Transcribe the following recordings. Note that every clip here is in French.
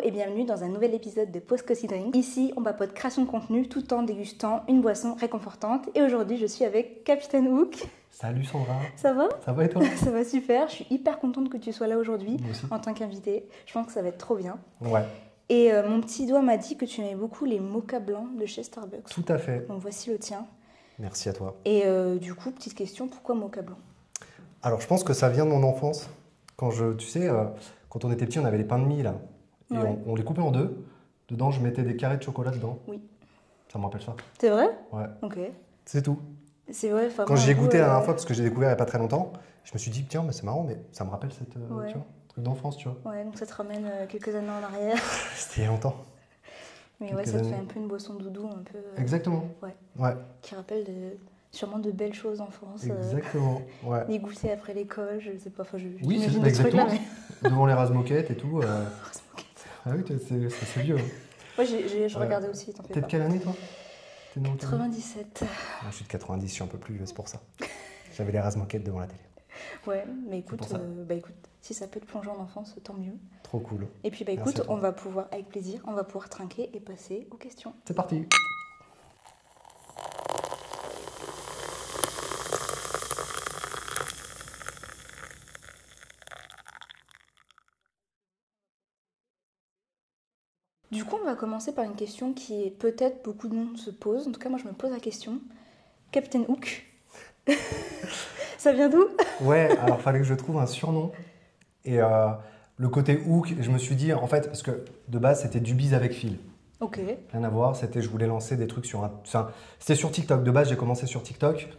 et bienvenue dans un nouvel épisode de Pause Cozy Drink. Ici, on papote création de contenu tout en dégustant une boisson réconfortante. Et aujourd'hui, je suis avec Capitaine Hook. Salut Sandra. Ça va? Ça va et toi? Ça va super, je suis hyper contente que tu sois là aujourd'hui Moi aussi. en tant qu'invité. Je pense que ça va être trop bien. Ouais, Et mon petit doigt m'a dit que tu aimais beaucoup les mochas blancs de chez Starbucks. tout à fait. Donc voici le tien. Merci à toi. Et du coup, petite question, pourquoi mocha blanc? Alors je pense que ça vient de mon enfance. Tu sais, quand on était petit, on avait les pains de mie là. Et Ouais. on les coupait en deux. Dedans, je mettais des carrés de chocolat dedans. Oui. Ça me rappelle ça. C'est vrai? Ouais. Ok. C'est tout. C'est vrai. Quand j'y ai goûté la dernière fois, parce que j'ai découvert il n'y a pas très longtemps, je me suis dit, tiens, mais c'est marrant, mais ça me rappelle cette Ouais. tu vois, truc d'enfance, tu vois. Ouais, donc ça te ramène quelques années en arrière. C'était il y a longtemps. Mais Quelques ouais, ça te fait années. un peu une boisson doudou, un peu. Exactement. Ouais. Ouais, Qui rappelle sûrement de belles choses d'enfance. exactement. Ouais. Les goûter après l'école, je sais pas. Enfin, Oui, j'imagine c'est des trucs là, exactement. mais. Devant les Razmoquettes et tout. Heureusement Ah oui, c'est vieux. Hein. Ouais, je regardais aussi, t'en fais T'es de pas. quelle année, toi? T'es né en quelle année? 97. Ah, je suis de 90, je suis un peu plus vieux, c'est pour ça. J'avais les Razmoquettes devant la télé. Ouais, mais écoute, pour ça. écoute, si ça peut te plonger en enfance, tant mieux. Trop cool. Et puis Merci écoute, à toi. on va pouvoir, avec plaisir, on va pouvoir trinquer et passer aux questions. C'est parti. Du coup, on va commencer par une question qui est peut-être beaucoup de monde se pose. En tout cas, moi, je me pose la question. Captain Hook, ça vient d'où? Ouais, alors fallait que je trouve un surnom. Et le côté hook, je me suis dit, en fait, parce que de base, c'était du bise avec fil. Ok. Rien à voir, je voulais lancer des trucs sur un. Enfin, c'était sur TikTok. De base, j'ai commencé sur TikTok.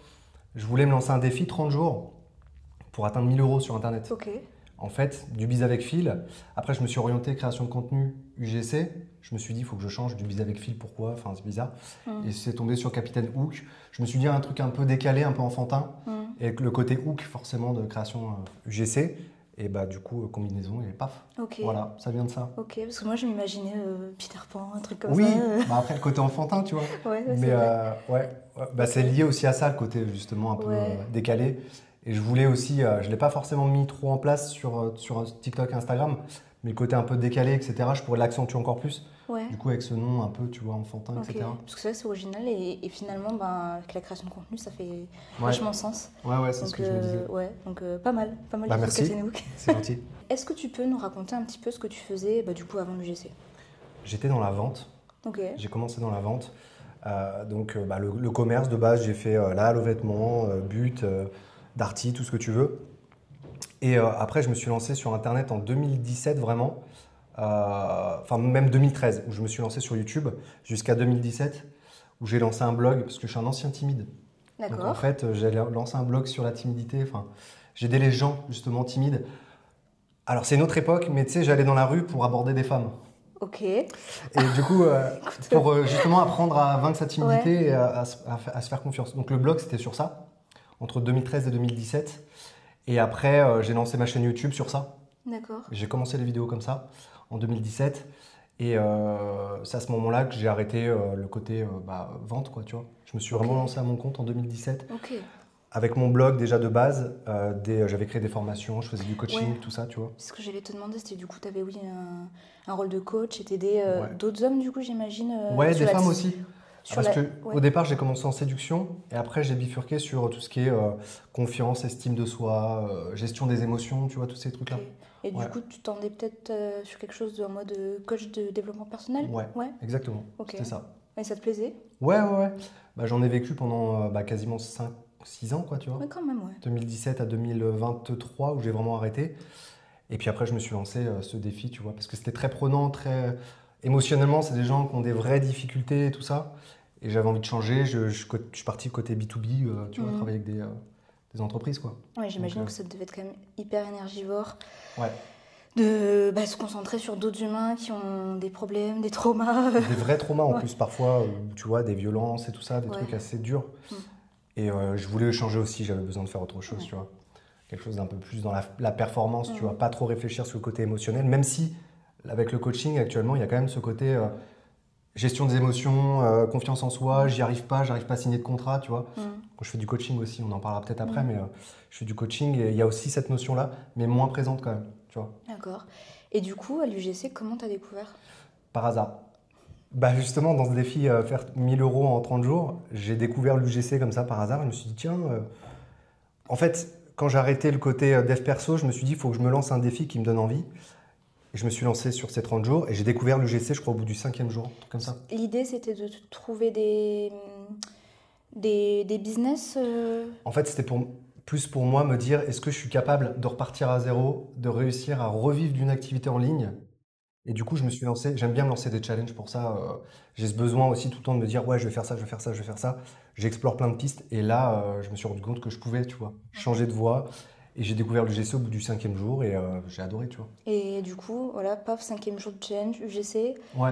Je voulais me lancer un défi 30 jours pour atteindre 1000 € sur Internet. Ok. En fait, du bise avec fil. Après, je me suis orienté création de contenu UGC. Je me suis dit, il faut que je change du bise avec fil. Pourquoi? Enfin, c'est bizarre. Et c'est tombé sur Capitaine Hook. Je me suis dit un truc un peu décalé, un peu enfantin. Et avec le côté hook, forcément, de création UGC. Et bah, du coup, combinaison et paf. Ok. Voilà, ça vient de ça. Ok, parce que moi, je m'imaginais Peter Pan, un truc comme Oui, ça. bah après, le côté enfantin, tu vois. Ouais, Mais c'est vrai. ouais, bah, c'est lié aussi à ça, le côté justement un peu Ouais. décalé. Et je voulais aussi, je ne l'ai pas forcément mis trop en place sur TikTok et Instagram, mais le côté un peu décalé, etc., je pourrais l'accentuer encore plus. Ouais. Du coup, avec ce nom un peu, tu vois, enfantin, Ok. etc. Parce que c'est vrai que c'est original et finalement, avec la création de contenu, ça fait Ouais, vachement sens. ouais, c'est ce Donc, que je me disais. ouais, donc pas mal Bah, du tout, merci. Captain Hook. C'est gentil. Est-ce que tu peux nous raconter un petit peu ce que tu faisais du coup avant l'UGC? J'étais dans la vente, Ok. j'ai commencé dans la vente. Le commerce de base, j'ai fait la halle aux vêtements, But, Darty, tout ce que tu veux. Et après, je me suis lancé sur Internet en 2017 vraiment. Enfin même 2013 où je me suis lancé sur YouTube jusqu'à 2017 où j'ai lancé un blog parce que je suis un ancien timide. Donc en D'accord. fait j'ai lancé un blog sur la timidité. Enfin, j'aidais les gens justement timides. Alors c'est une autre époque, mais tu sais, j'allais dans la rue pour aborder des femmes. Ok. Et du coup, pour justement apprendre à vaincre sa timidité Ouais. et à se faire confiance. Donc le blog c'était sur ça entre 2013 et 2017. Et après j'ai lancé ma chaîne YouTube sur ça. D'accord. J'ai commencé les vidéos comme ça en 2017 et c'est à ce moment-là que j'ai arrêté le côté vente, quoi, tu vois. Je me suis vraiment Ok. lancé à mon compte en 2017 Ok. avec mon blog déjà de base. J'avais créé des formations, je faisais du coaching, Ouais. tout ça, tu vois. Ce que j'allais te demander, c'était du coup, tu avais oui un rôle de coach et t'aider Ouais. d'autres hommes, du coup, j'imagine. Ouais, sur des la femmes ti- aussi. Sur Parce la... que ouais. au départ, j'ai commencé en séduction et après, j'ai bifurqué sur tout ce qui est confiance, estime de soi, gestion des émotions, tu vois, tous ces trucs-là. Ok. Et du Ouais. coup, tu tendais peut-être sur quelque chose en mode coach de développement personnel? Ouais, Ouais. exactement. Ok. C'était ça. Et ça te plaisait? Ouais. Bah, j'en ai vécu pendant quasiment 5-6 ans, quoi, tu vois. Ouais, quand même, ouais. 2017 à 2023 où j'ai vraiment arrêté. Et puis après, je me suis lancé ce défi, tu vois, parce que c'était très prenant, très émotionnellement. C'est des gens qui ont des vraies difficultés et tout ça. Et j'avais envie de changer. Je suis parti côté B2B, tu vois, travailler avec des entreprises, quoi. Ouais, j'imagine Donc, que ça devait être quand même hyper énergivore Ouais, de se concentrer sur d'autres humains qui ont des problèmes, des traumas. des vrais traumas en Ouais. plus parfois, tu vois, des violences et tout ça, des Ouais. trucs assez durs. Mm. Et je voulais changer aussi. J'avais besoin de faire autre chose, Ouais. tu vois. Quelque chose d'un peu plus dans la performance, tu Mm. vois, pas trop réfléchir sur le côté émotionnel, même si avec le coaching actuellement, il y a quand même ce côté gestion des émotions, confiance en soi, j'arrive pas à signer de contrat, tu vois. Mm. Quand je fais du coaching aussi, on en parlera peut-être après, Mm. mais je fais du coaching et il y a aussi cette notion-là, mais moins présente quand même, tu vois. D'accord. Et du coup, à l'UGC, comment t'as découvert? Par hasard. Bah justement, dans ce défi faire 1000 euros en 30 jours, j'ai découvert l'UGC comme ça par hasard. Je me suis dit, tiens, en fait, quand j'ai arrêté le côté dev perso, je me suis dit, il faut que je me lance un défi qui me donne envie. Et je me suis lancé sur ces 30 jours et j'ai découvert l'UGC, je crois, au bout du 5e jour, un truc comme ça. L'idée, c'était de trouver des business. En fait, c'était plus pour moi me dire, est-ce que je suis capable de repartir à zéro, de réussir à revivre d'une activité en ligne? Et du coup, je me suis lancé, j'aime bien me lancer des challenges pour ça. J'ai ce besoin aussi tout le temps de me dire, ouais, je vais faire ça, je vais faire ça, je vais faire ça. J'explore plein de pistes. Et là, je me suis rendu compte que je pouvais, tu vois, changer de voie. Et j'ai découvert l'UGC au bout du 5e jour et j'ai adoré, tu vois. Et du coup, voilà, paf, 5e jour de challenge, UGC. Ouais.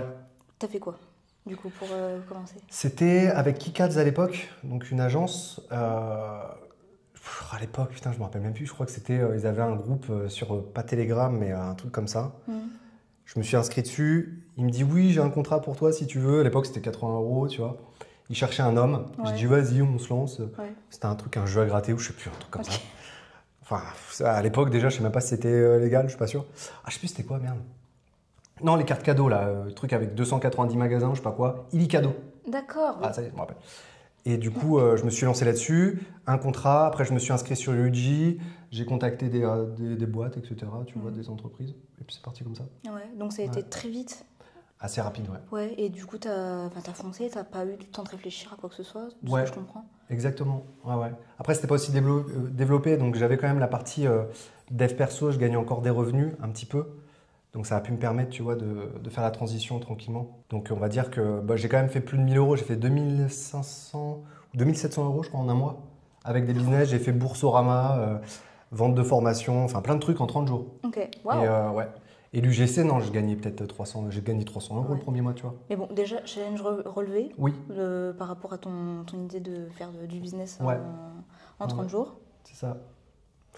T'as fait quoi, du coup, pour commencer? C'était avec Kikads à l'époque, donc une agence. À l'époque, putain, je me rappelle même plus. Je crois que c'était, ils avaient un groupe sur, pas Telegram, mais un truc comme ça. Je me suis inscrit dessus. Il me dit oui, j'ai un contrat pour toi si tu veux. À l'époque, c'était 80 euros, tu vois. Il cherchait un homme. Ouais. Je dis vas-y, on se lance. Ouais. C'était un truc, un jeu à gratter ou je sais plus, un truc comme Ok. ça. Enfin, à l'époque, déjà, je sais même pas si c'était légal, je suis pas sûr. Ah, je sais plus c'était quoi, merde. Non, les cartes cadeaux, là, le truc avec 290 magasins, je sais pas quoi. Illicadeau. D'accord. Ah, ça y est, je me rappelle. Et du coup, je me suis lancé là-dessus, un contrat. Après, je me suis inscrit sur UG. J'ai contacté des boîtes, etc. Tu vois, des entreprises. Et puis c'est parti comme ça. Ouais, donc ça a été très vite. Assez rapide, ouais. Ouais, et du coup, t'as foncé, t'as pas eu du temps de réfléchir à quoi que ce soit, de ce Ouais. que je comprends. Exactement. Ouais, ouais. Après, c'était pas aussi développé, donc j'avais quand même la partie dev perso. Je gagnais encore des revenus un petit peu. Donc ça a pu me permettre, tu vois, de faire la transition tranquillement. Donc on va dire que bah, j'ai quand même fait plus de 1000 euros. J'ai fait 2500 ou 2700 euros, je crois, en un mois. Avec des business, j'ai fait Boursorama, vente de formation, enfin plein de trucs en 30 jours. Ok, waouh. Et ouais. Et l'UGC, non, je gagnais peut-être 300, j'ai gagné 300 euros Ouais. le premier mois, tu vois. Mais bon, déjà, challenge relevé Oui, par rapport à ton idée de faire du business Ouais. en 30 Ouais. jours. c'est ça.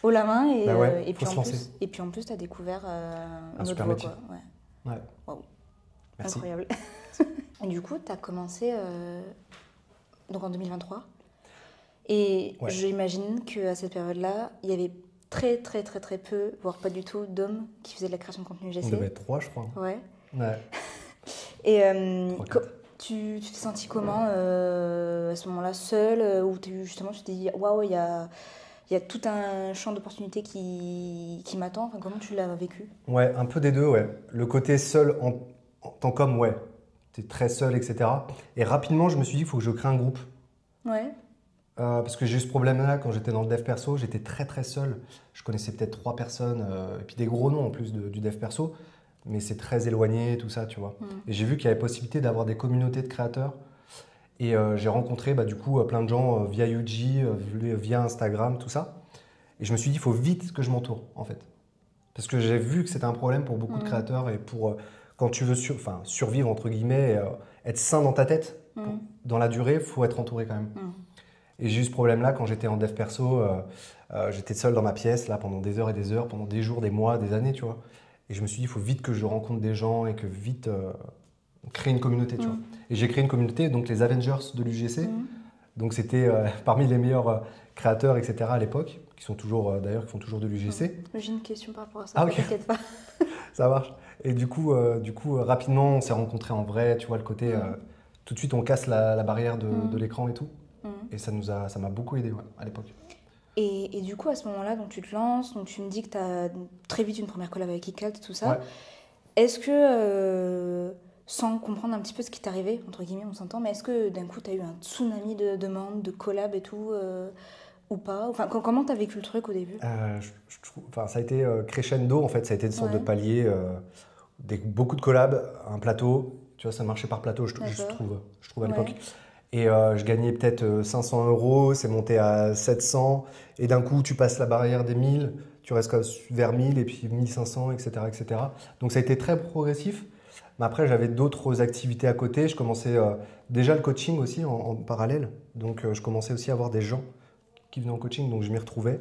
Haut la main, et, Bah ouais, et, faut puis se en lancer. plus, et puis en plus, t'as découvert Un une autre super voie, métier. quoi. Ouais. Ouais. Waouh. Merci. Incroyable. Et du coup, t'as commencé donc en 2023. Et Ouais. j'imagine qu'à cette période-là, il y avait très, très, très, très peu, voire pas du tout, d'hommes qui faisaient de la création de contenu On UGC. devait être 3, je crois. Ouais. Ouais. Et Trois, quatre. tu t'es senti comment à ce moment-là, seul, où justement tu t'es dit waouh, il y a tout un champ d'opportunités qui m'attend. Enfin, comment tu l'as vécu? Ouais, un peu des deux, ouais. Le côté seul en tant qu'homme, ouais. T'es très seul, etc. Et rapidement, je me suis dit, il faut que je crée un groupe. Ouais. Parce que j'ai eu ce problème-là quand j'étais dans le dev perso, j'étais très très seul. Je connaissais peut-être 3 personnes, et puis des gros noms en plus du dev perso, mais c'est très éloigné, tout ça, tu vois. Et j'ai vu qu'il y avait possibilité d'avoir des communautés de créateurs. Et j'ai rencontré bah, du coup plein de gens via UG, via Instagram, tout ça. Et je me suis dit, il faut vite que je m'entoure, en fait. Parce que j'ai vu que c'était un problème pour beaucoup de créateurs et pour quand tu veux survivre, entre guillemets, être sain dans ta tête, dans la durée, il faut être entouré quand même. Et j'ai eu ce problème-là quand j'étais en dev perso. J'étais seul dans ma pièce là pendant des heures et des heures, pendant des jours, des mois, des années, tu vois. Et je me suis dit, il faut vite que je rencontre des gens et que vite créer une communauté, tu vois. Et j'ai créé une communauté, donc les Avengers de l'UGC. Donc c'était parmi les meilleurs créateurs, etc. à l'époque, qui sont toujours d'ailleurs, qui font toujours de l'UGC. J'ai une question par rapport à ça. Ah, ok. T'inquiète pas. Ça marche. Et du coup, rapidement, on s'est rencontrés en vrai, tu vois, le côté, tout de suite, on casse la barrière de l'écran et tout. Et ça m'a beaucoup aidé, ouais, à l'époque. Et du coup, à ce moment-là, donc tu te lances, donc tu me dis que tu as très vite une première collab avec Kikads, tout ça. Ouais. Est-ce que, sans comprendre un petit peu ce qui t'est arrivé, entre guillemets, on s'entend, mais est-ce que d'un coup, tu as eu un tsunami de demandes, de collab et tout, ou pas? Enfin, comment tu as vécu le truc au début? Je trouve, enfin, ça a été crescendo, en fait, ça a été une sorte Ouais. de palier, beaucoup de collabs, un plateau, tu vois, ça marchait par plateau, je D'accord. trouve à l'époque. Ouais. Et je gagnais peut-être 500 euros, c'est monté à 700, et d'un coup, tu passes la barrière des 1000, tu restes vers 1000, et puis 1500, etc., etc. Donc ça a été très progressif. Mais après, j'avais d'autres activités à côté. Je commençais déjà le coaching aussi en parallèle. Donc je commençais aussi à avoir des gens qui venaient en coaching, donc je m'y retrouvais.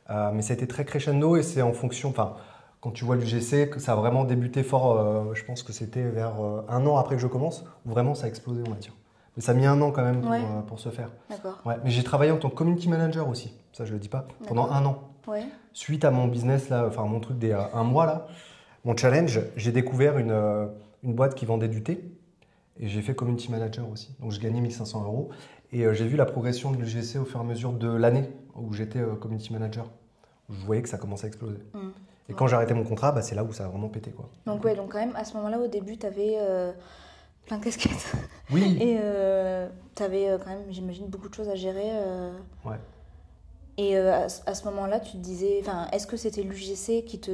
Mais ça a été très crescendo, et c'est en fonction, enfin, quand tu vois l'UGC, que ça a vraiment débuté fort, je pense que c'était vers un an après que je commence, où vraiment ça a explosé, on va dire. Mais ça a mis un an quand même Ouais. pour se faire. D'accord. Ouais, mais j'ai travaillé en tant que community manager aussi, ça je le dis pas, pendant D'accord. un an. Ouais. Suite à mon business, là, enfin mon truc des un mois là, Mon challenge, j'ai découvert une boîte qui vendait du thé et j'ai fait community manager aussi. Donc je gagnais 1500 euros et j'ai vu la progression de l'UGC au fur et à mesure de l'année où j'étais community manager. Je voyais que ça commençait à exploser. Et quand j'ai arrêté mon contrat, bah, c'est là où ça a vraiment pété, quoi. Donc ouais, donc quand même, à ce moment-là, au début, tu avais plein de casquettes. Oui. Et tu avais quand même, j'imagine, beaucoup de choses à gérer. Ouais. Et à ce moment-là, tu te disais, enfin, est-ce que c'était l'UGC qui te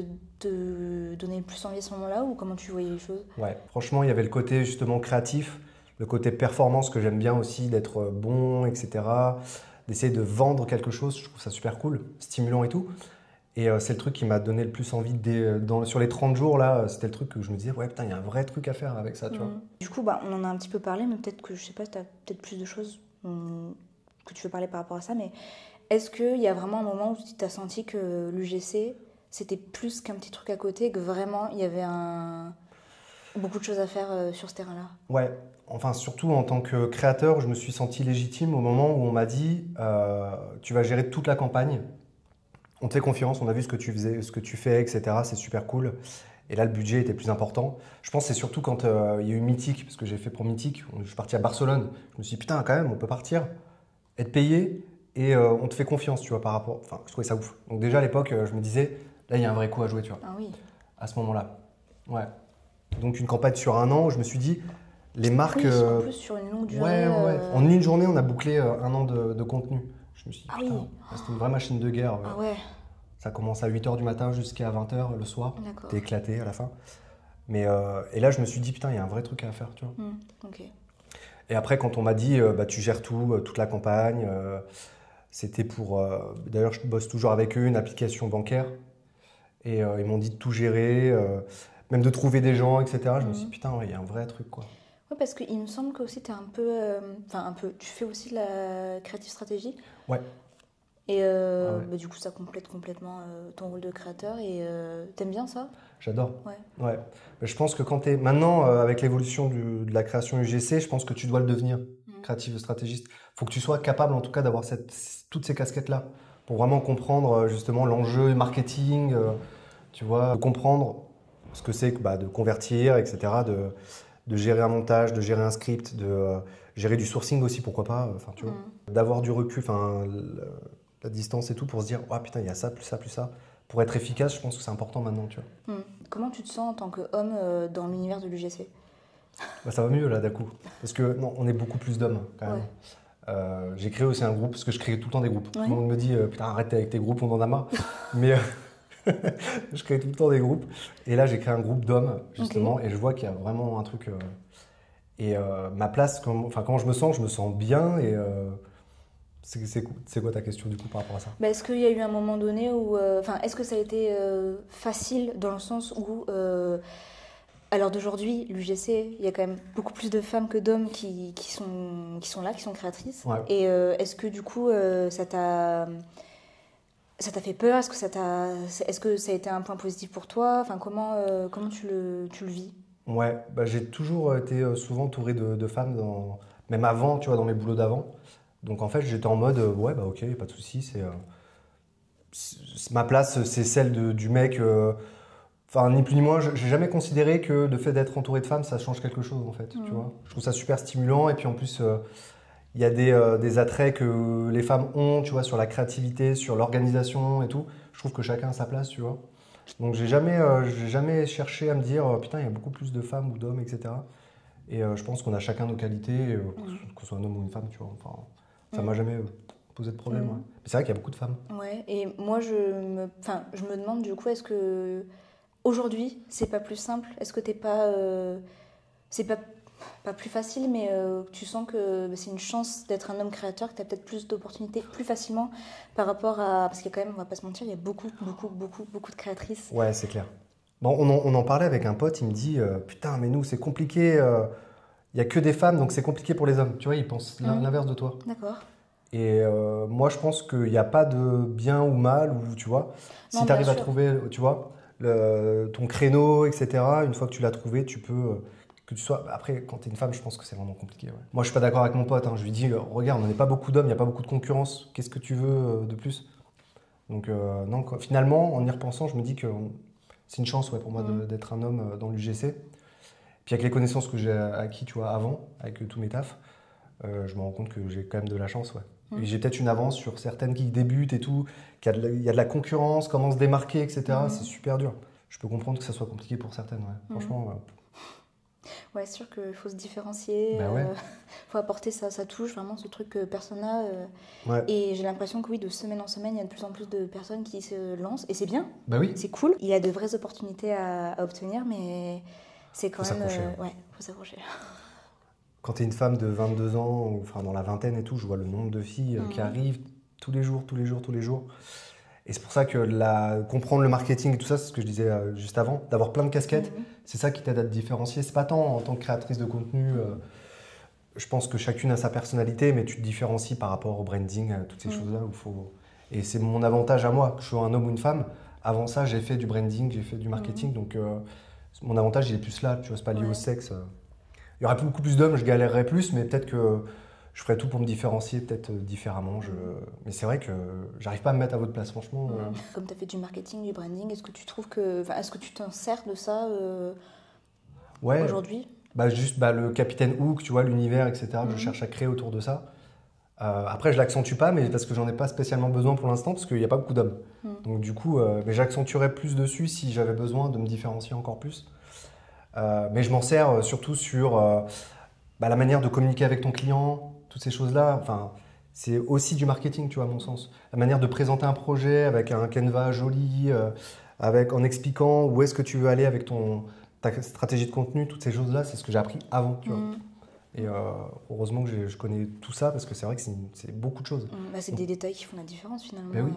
donnait le plus envie à ce moment-là ou comment tu voyais les choses? Ouais, franchement, il y avait le côté justement créatif, le côté performance que j'aime bien aussi, d'être bon, etc. D'essayer de vendre quelque chose, je trouve ça super cool, stimulant et tout. Et c'est le truc qui m'a donné le plus envie sur les 30 jours là, c'était le truc que je me disais, ouais, putain, il y a un vrai truc à faire avec ça, tu vois. Du coup, bah, on en a un petit peu parlé, mais peut-être que, je sais pas, tu as peut-être plus de choses que tu veux parler par rapport à ça, mais est-ce qu'il y a vraiment un moment où tu as senti que l'UGC, c'était plus qu'un petit truc à côté, que vraiment il y avait beaucoup de choses à faire sur ce terrain-là? Ouais, enfin surtout en tant que créateur, je me suis senti légitime au moment où on m'a dit, tu vas gérer toute la campagne. On te fait confiance, on a vu ce que tu faisais, ce que tu fais, etc. C'est super cool. Et là, le budget était plus important. Je pense que c'est surtout quand il y a eu Mythique, parce que j'ai fait pour Mythique. Je suis parti à Barcelone. Je me suis dit, putain, quand même, on peut partir, être payé, et on te fait confiance, tu vois, par rapport. Enfin, je trouvais ça ouf. Donc déjà à l'époque, je me disais, là, il y a un vrai coup à jouer, tu vois. Ah oui. À ce moment-là. Ouais. Donc une campagne sur un an, où je me suis dit, les marques. Oui, en plus sur une longue durée. Ouais. En une journée, on a bouclé un an de contenu. Je me suis dit, Ah putain, oui. c'était une vraie machine de guerre. Ah ouais. Ça commence à 8h du matin jusqu'à 20h le soir. D'accord. T'es éclaté à la fin. Mais, et là, je me suis dit, putain, il y a un vrai truc à faire, tu vois. Ok. Et après, quand on m'a dit, bah, tu gères tout, toute la campagne, c'était pour... D'ailleurs, je bosse toujours avec eux, une application bancaire. Et ils m'ont dit de tout gérer, même de trouver des gens, etc. Je me suis dit, putain, ouais, il y a un vrai truc, quoi. Ouais, parce qu'il me semble que aussi tu es un peu... Enfin, un peu... Tu fais aussi de la creative stratégie. Ouais. Et Ouais. bah, du coup, ça complète complètement ton rôle de créateur. Et t'aimes bien ça? J'adore. Ouais. Ouais. Mais je pense que quand tu es... Maintenant, avec l'évolution de la création UGC, je pense que tu dois le devenir, créatif stratégiste. Il faut que tu sois capable, en tout cas, d'avoir toutes ces casquettes-là pour vraiment comprendre, justement, l'enjeu marketing, tu vois, de comprendre ce que c'est bah, de convertir, etc., de gérer un montage, de gérer un script, de gérer du sourcing aussi, pourquoi pas, enfin, tu vois, d'avoir du recul, enfin, la distance et tout, pour se dire, oh putain, il y a ça, plus ça, plus ça. Pour être efficace, je pense que c'est important maintenant, tu vois. Comment tu te sens en tant qu'homme dans l'univers de l'UGC? Bah, ça va mieux là d'un coup. Parce que non, on est beaucoup plus d'hommes quand même. Ouais. J'ai créé aussi un groupe, parce que je crée tout le temps des groupes. Ouais. Tout le monde me dit, putain, arrête avec tes groupes, on en a marre. Mais je crée tout le temps des groupes. Et là, j'ai créé un groupe d'hommes, justement, et je vois qu'il y a vraiment un truc. Ma place, comment je me sens bien. Et c'est quoi ta question du coup par rapport à ça? Bah, est-ce qu'il y a eu un moment donné où... est-ce que ça a été facile dans le sens où... à l'heure d'aujourd'hui, l'UGC, il y a quand même beaucoup plus de femmes que d'hommes qui sont là, qui sont créatrices. Ouais. Et est-ce que du coup, ça t'a fait peur? Est-ce que ça a été un point positif pour toi? Enfin, comment tu le vis? Ouais, bah, j'ai toujours été souvent entouré de femmes, même avant, tu vois, dans mes boulots d'avant. Donc en fait, j'étais en mode, ouais, bah ok, pas de souci, ma place, c'est celle du mec. Enfin, ni plus ni moins, j'ai jamais considéré que le fait d'être entouré de femmes, ça change quelque chose en fait, tu vois. Je trouve ça super stimulant et puis en plus, il y a des attraits que les femmes ont, tu vois, sur la créativité, sur l'organisation et tout. Je trouve que chacun a sa place, tu vois. Donc j'ai jamais cherché à me dire, putain, il y a beaucoup plus de femmes ou d'hommes, etc. Et je pense qu'on a chacun nos qualités, qu'on soit un homme ou une femme, tu vois. Enfin, ça m'a jamais posé de problème. Ouais. Mais c'est vrai qu'il y a beaucoup de femmes. Ouais, et moi, je me demande du coup, est-ce que aujourd'hui, c'est pas plus simple? Est-ce que t'es pas... c'est pas plus facile, mais tu sens que c'est une chance d'être un homme créateur, que tu as peut-être plus d'opportunités plus facilement par rapport à... Parce qu'il y a quand même, on va pas se mentir, il y a beaucoup de créatrices. Ouais, c'est clair. Bon, on en parlait avec un pote, il me dit putain, mais nous, c'est compliqué, il y a que des femmes, donc c'est compliqué pour les hommes. Tu vois, il pense l'inverse de toi. D'accord. Et moi, je pense qu'il n'y a pas de bien ou mal, ou tu vois, si tu arrives à trouver, tu vois, ton créneau, etc., une fois que tu l'as trouvé, tu peux... que tu sois... Après, quand tu es une femme, je pense que c'est vraiment compliqué. Ouais. Moi, je suis pas d'accord avec mon pote. Hein. Je lui dis, regarde, on n'est pas beaucoup d'hommes, il n'y a pas beaucoup de concurrence. Qu'est-ce que tu veux de plus? Donc, non, finalement, en y repensant, je me dis que C'est une chance ouais, pour moi d'être un homme dans l'UGC. Puis avec les connaissances que j'ai acquis tu vois, avant, avec tous mes tafs, je me rends compte que j'ai quand même de la chance. Ouais. Et j'ai peut-être une avance sur certaines qui débutent et tout, il y a de la concurrence, comment se démarquer, etc. C'est super dur. Je peux comprendre que ça soit compliqué pour certaines. Ouais. Franchement. Ouais, c'est sûr qu'il faut se différencier, Bah ouais. faut apporter sa touche, vraiment ce truc que personne n'a. Ouais. Et j'ai l'impression que oui, de semaine en semaine, il y a de plus en plus de personnes qui se lancent. Et c'est bien, Bah oui. c'est cool. Il y a de vraies opportunités à obtenir, mais c'est quand Faut même... s'accrocher. ouais, faut s'accrocher. Quand tu es une femme de 22 ans, ou, enfin dans la vingtaine et tout, je vois le nombre de filles qui arrivent tous les jours. Et c'est pour ça que comprendre le marketing et tout ça, c'est ce que je disais juste avant, d'avoir plein de casquettes, c'est ça qui t'aide à te différencier. C'est pas tant en tant que créatrice de contenu, je pense que chacune a sa personnalité, mais tu te différencies par rapport au branding, à toutes ces choses-là. Et c'est mon avantage à moi, que je sois un homme ou une femme. Avant ça, j'ai fait du branding, j'ai fait du marketing, donc mon avantage il est plus là, tu vois, c'est pas lié au sexe. Il y aurait beaucoup plus d'hommes, je galérerais plus, mais peut-être que je ferais tout pour me différencier, peut-être différemment. Mais c'est vrai que j'arrive pas à me mettre à votre place, franchement. Comme tu as fait du marketing, du branding, est-ce que tu trouves que... Est-ce que tu t'en sers de ça aujourd'hui? Juste le Capitaine Hook, tu vois, l'univers, etc., que je cherche à créer autour de ça. Après, je l'accentue pas, mais parce que j'en ai pas spécialement besoin pour l'instant, parce qu'il n'y a pas beaucoup d'hommes. Donc du coup, mais j'accentuerais plus dessus si j'avais besoin de me différencier encore plus. Mais je m'en sers surtout sur la manière de communiquer avec ton client, toutes ces choses-là. Enfin, c'est aussi du marketing, tu vois, à mon sens. La manière de présenter un projet avec un Canva joli, en expliquant où est-ce que tu veux aller avec ta stratégie de contenu, toutes ces choses-là, c'est ce que j'ai appris avant, tu vois. Et heureusement que je connais tout ça parce que c'est vrai que c'est beaucoup de choses. C'est des détails qui font la différence finalement. Ben oui.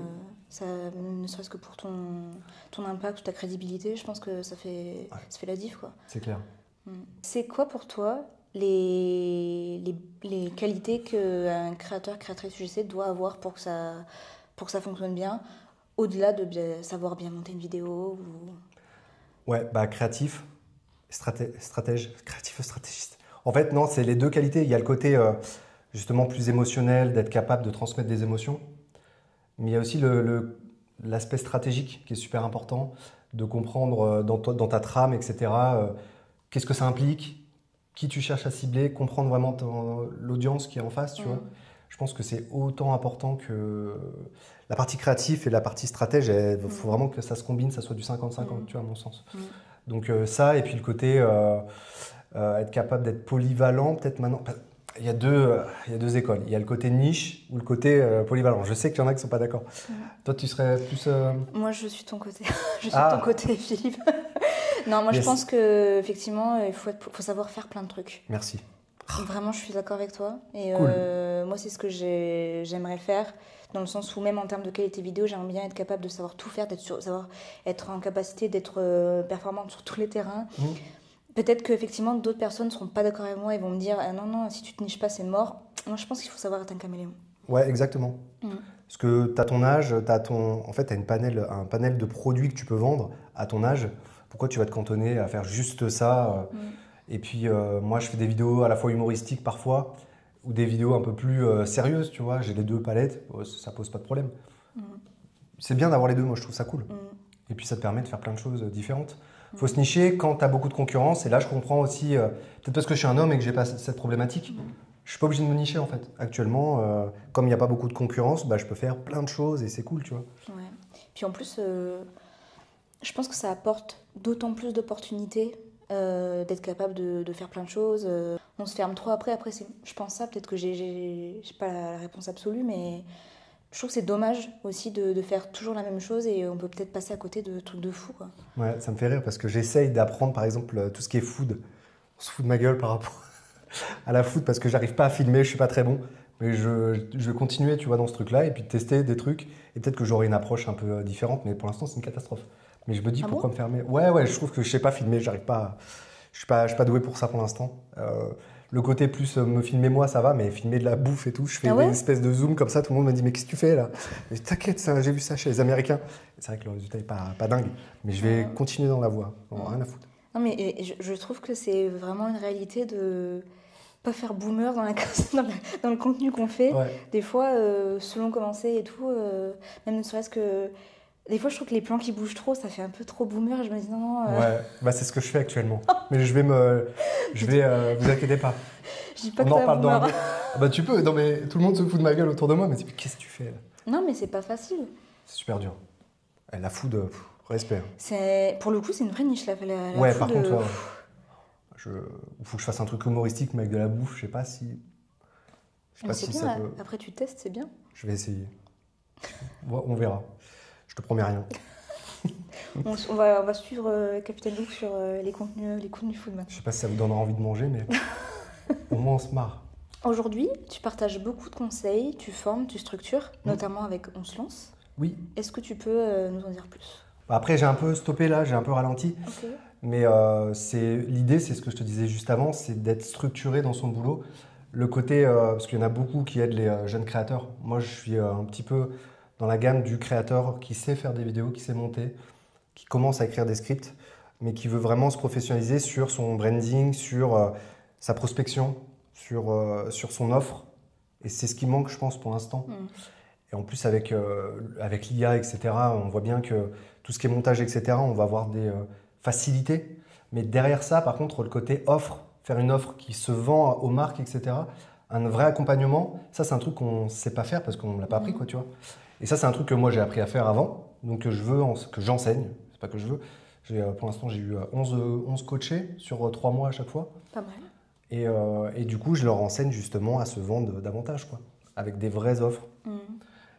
Ça, ne serait-ce que pour ton impact ou ta crédibilité, je pense que ça fait la diff, quoi. C'est clair. C'est quoi pour toi les qualités qu'un créateur, créatrice UGC doit avoir pour que ça fonctionne bien, au-delà de savoir bien monter une vidéo Ouais, créatif, créatif ou stratégiste. En fait, non, c'est les deux qualités. Il y a le côté justement plus émotionnel, d'être capable de transmettre des émotions. Mais il y a aussi l'aspect stratégique qui est super important, de comprendre dans ta trame, etc., qu'est-ce que ça implique, qui tu cherches à cibler, comprendre vraiment l'audience qui est en face, tu vois. Je pense que c'est autant important que la partie créative et la partie stratège. Il faut vraiment que ça se combine, ça soit du 50-50, tu vois, à mon sens. Donc ça, et puis le côté être capable d'être polyvalent, peut-être maintenant... Il y a deux écoles. Il y a le côté niche ou le côté polyvalent. Je sais qu'il y en a qui ne sont pas d'accord. Toi, tu serais plus... Moi, je suis de ton côté. Je suis de ton côté, Philippe. Non, moi, je pense qu'effectivement, il faut savoir faire plein de trucs. Merci. Vraiment, je suis d'accord avec toi. Et cool. Moi, c'est ce que j'aimerais faire, dans le sens où même en termes de qualité vidéo, j'aimerais bien être capable de savoir tout faire, savoir être en capacité d'être performante sur tous les terrains. Peut-être qu'effectivement, d'autres personnes ne seront pas d'accord avec moi et vont me dire ah, non, si tu te niches pas, c'est mort. Moi, je pense qu'il faut savoir être un caméléon. Ouais, exactement. Parce que tu as ton âge, en fait, tu as un panel de produits que tu peux vendre à ton âge. Pourquoi tu vas te cantonner à faire juste ça Et puis, moi, je fais des vidéos à la fois humoristiques parfois ou des vidéos un peu plus sérieuses, tu vois. J'ai les deux palettes, ça pose pas de problème. C'est bien d'avoir les deux, moi, je trouve ça cool. Et puis, ça te permet de faire plein de choses différentes. Il faut se nicher quand tu as beaucoup de concurrence. Et là, je comprends aussi, peut-être parce que je suis un homme et que j'ai pas cette problématique, je suis pas obligé de me nicher en fait. Actuellement, comme il n'y a pas beaucoup de concurrence, je peux faire plein de choses et c'est cool, tu vois. Ouais. Puis en plus, je pense que ça apporte d'autant plus d'opportunités d'être capable de faire plein de choses. On se ferme trop après. Je pense ça, peut-être que j'ai pas la réponse absolue, mais je trouve que c'est dommage aussi de faire toujours la même chose et on peut peut-être passer à côté de trucs de fou, quoi. Ouais, ça me fait rire parce que j'essaye d'apprendre par exemple tout ce qui est food. On se fout de ma gueule par rapport à la food parce que j'arrive pas à filmer, je suis pas très bon. Mais je vais continuer, tu vois, dans ce truc-là et puis tester des trucs. Et peut-être que j'aurai une approche un peu différente, mais pour l'instant, c'est une catastrophe. Mais je me dis pourquoi me fermer. Ouais, je trouve que je sais pas filmer, j'arrive pas. Je suis pas doué pour ça pour l'instant. Le côté plus me filmer moi, ça va, mais filmer de la bouffe et tout, je fais des espèces de zoom comme ça, tout le monde me dit mais qu'est-ce que tu fais là? T'inquiète, j'ai vu ça chez les Américains. C'est vrai que le résultat n'est pas dingue, mais je vais continuer dans la voie, rien à foutre. Non mais je trouve que c'est vraiment une réalité de pas faire boomer dans le contenu qu'on fait. Ouais. Des fois, selon comment c'est et tout, même ne serait-ce que Des fois, je trouve que les plans qui bougent trop, ça fait un peu trop boomer. Je me dis non, non. Ouais, bah c'est ce que je fais actuellement. Mais vous inquiétez pas. Je dis pas On que en t'es un parle dans. boomer. Bah tu peux, non mais tout le monde se fout de ma gueule autour de moi, mais qu'est-ce que tu fais là? Non, mais c'est pas facile. C'est super dur. Elle la fout de respect. Pour le coup, c'est une vraie niche, la Ouais, food, par contre, il faut que je fasse un truc humoristique, mais avec de la bouffe. Je sais pas si. Je sais Mais pas c'est si bien, ça là. peut. Après tu testes, c'est bien. Je vais essayer. On verra. Je te promets rien. On va suivre Capitaine Luke sur les contenus food maintenant. Je sais pas si ça vous donnera envie de manger, mais au moins on se marre. Aujourd'hui, tu partages beaucoup de conseils, tu formes, tu structures, notamment avec On se lance. Oui. Est-ce que tu peux nous en dire plus? Après, j'ai un peu stoppé là, j'ai un peu ralenti. Ok. Mais l'idée, c'est ce que je te disais juste avant, c'est d'être structuré dans son boulot. Le côté, parce qu'il y en a beaucoup qui aident les jeunes créateurs. Moi, je suis un petit peu dans la gamme du créateur qui sait faire des vidéos, qui sait monter, qui commence à écrire des scripts, mais qui veut vraiment se professionnaliser sur son branding, sur sa prospection, sur son offre. Et c'est ce qui manque, je pense, pour l'instant. Et en plus, avec l'IA, etc., on voit bien que tout ce qui est montage, etc., on va avoir des facilités. Mais derrière ça, par contre, le côté offre, faire une offre qui se vend aux marques, etc., un vrai accompagnement, ça, c'est un truc qu'on ne sait pas faire parce qu'on ne l'a pas appris, quoi, tu vois. Et ça, c'est un truc que moi, j'ai appris à faire avant, donc que je veux, que j'enseigne. C'est pas que je veux. Pour l'instant, j'ai eu 11 coachés sur 3 mois à chaque fois. Pas mal. Et du coup, je leur enseigne justement à se vendre davantage, quoi, avec des vraies offres.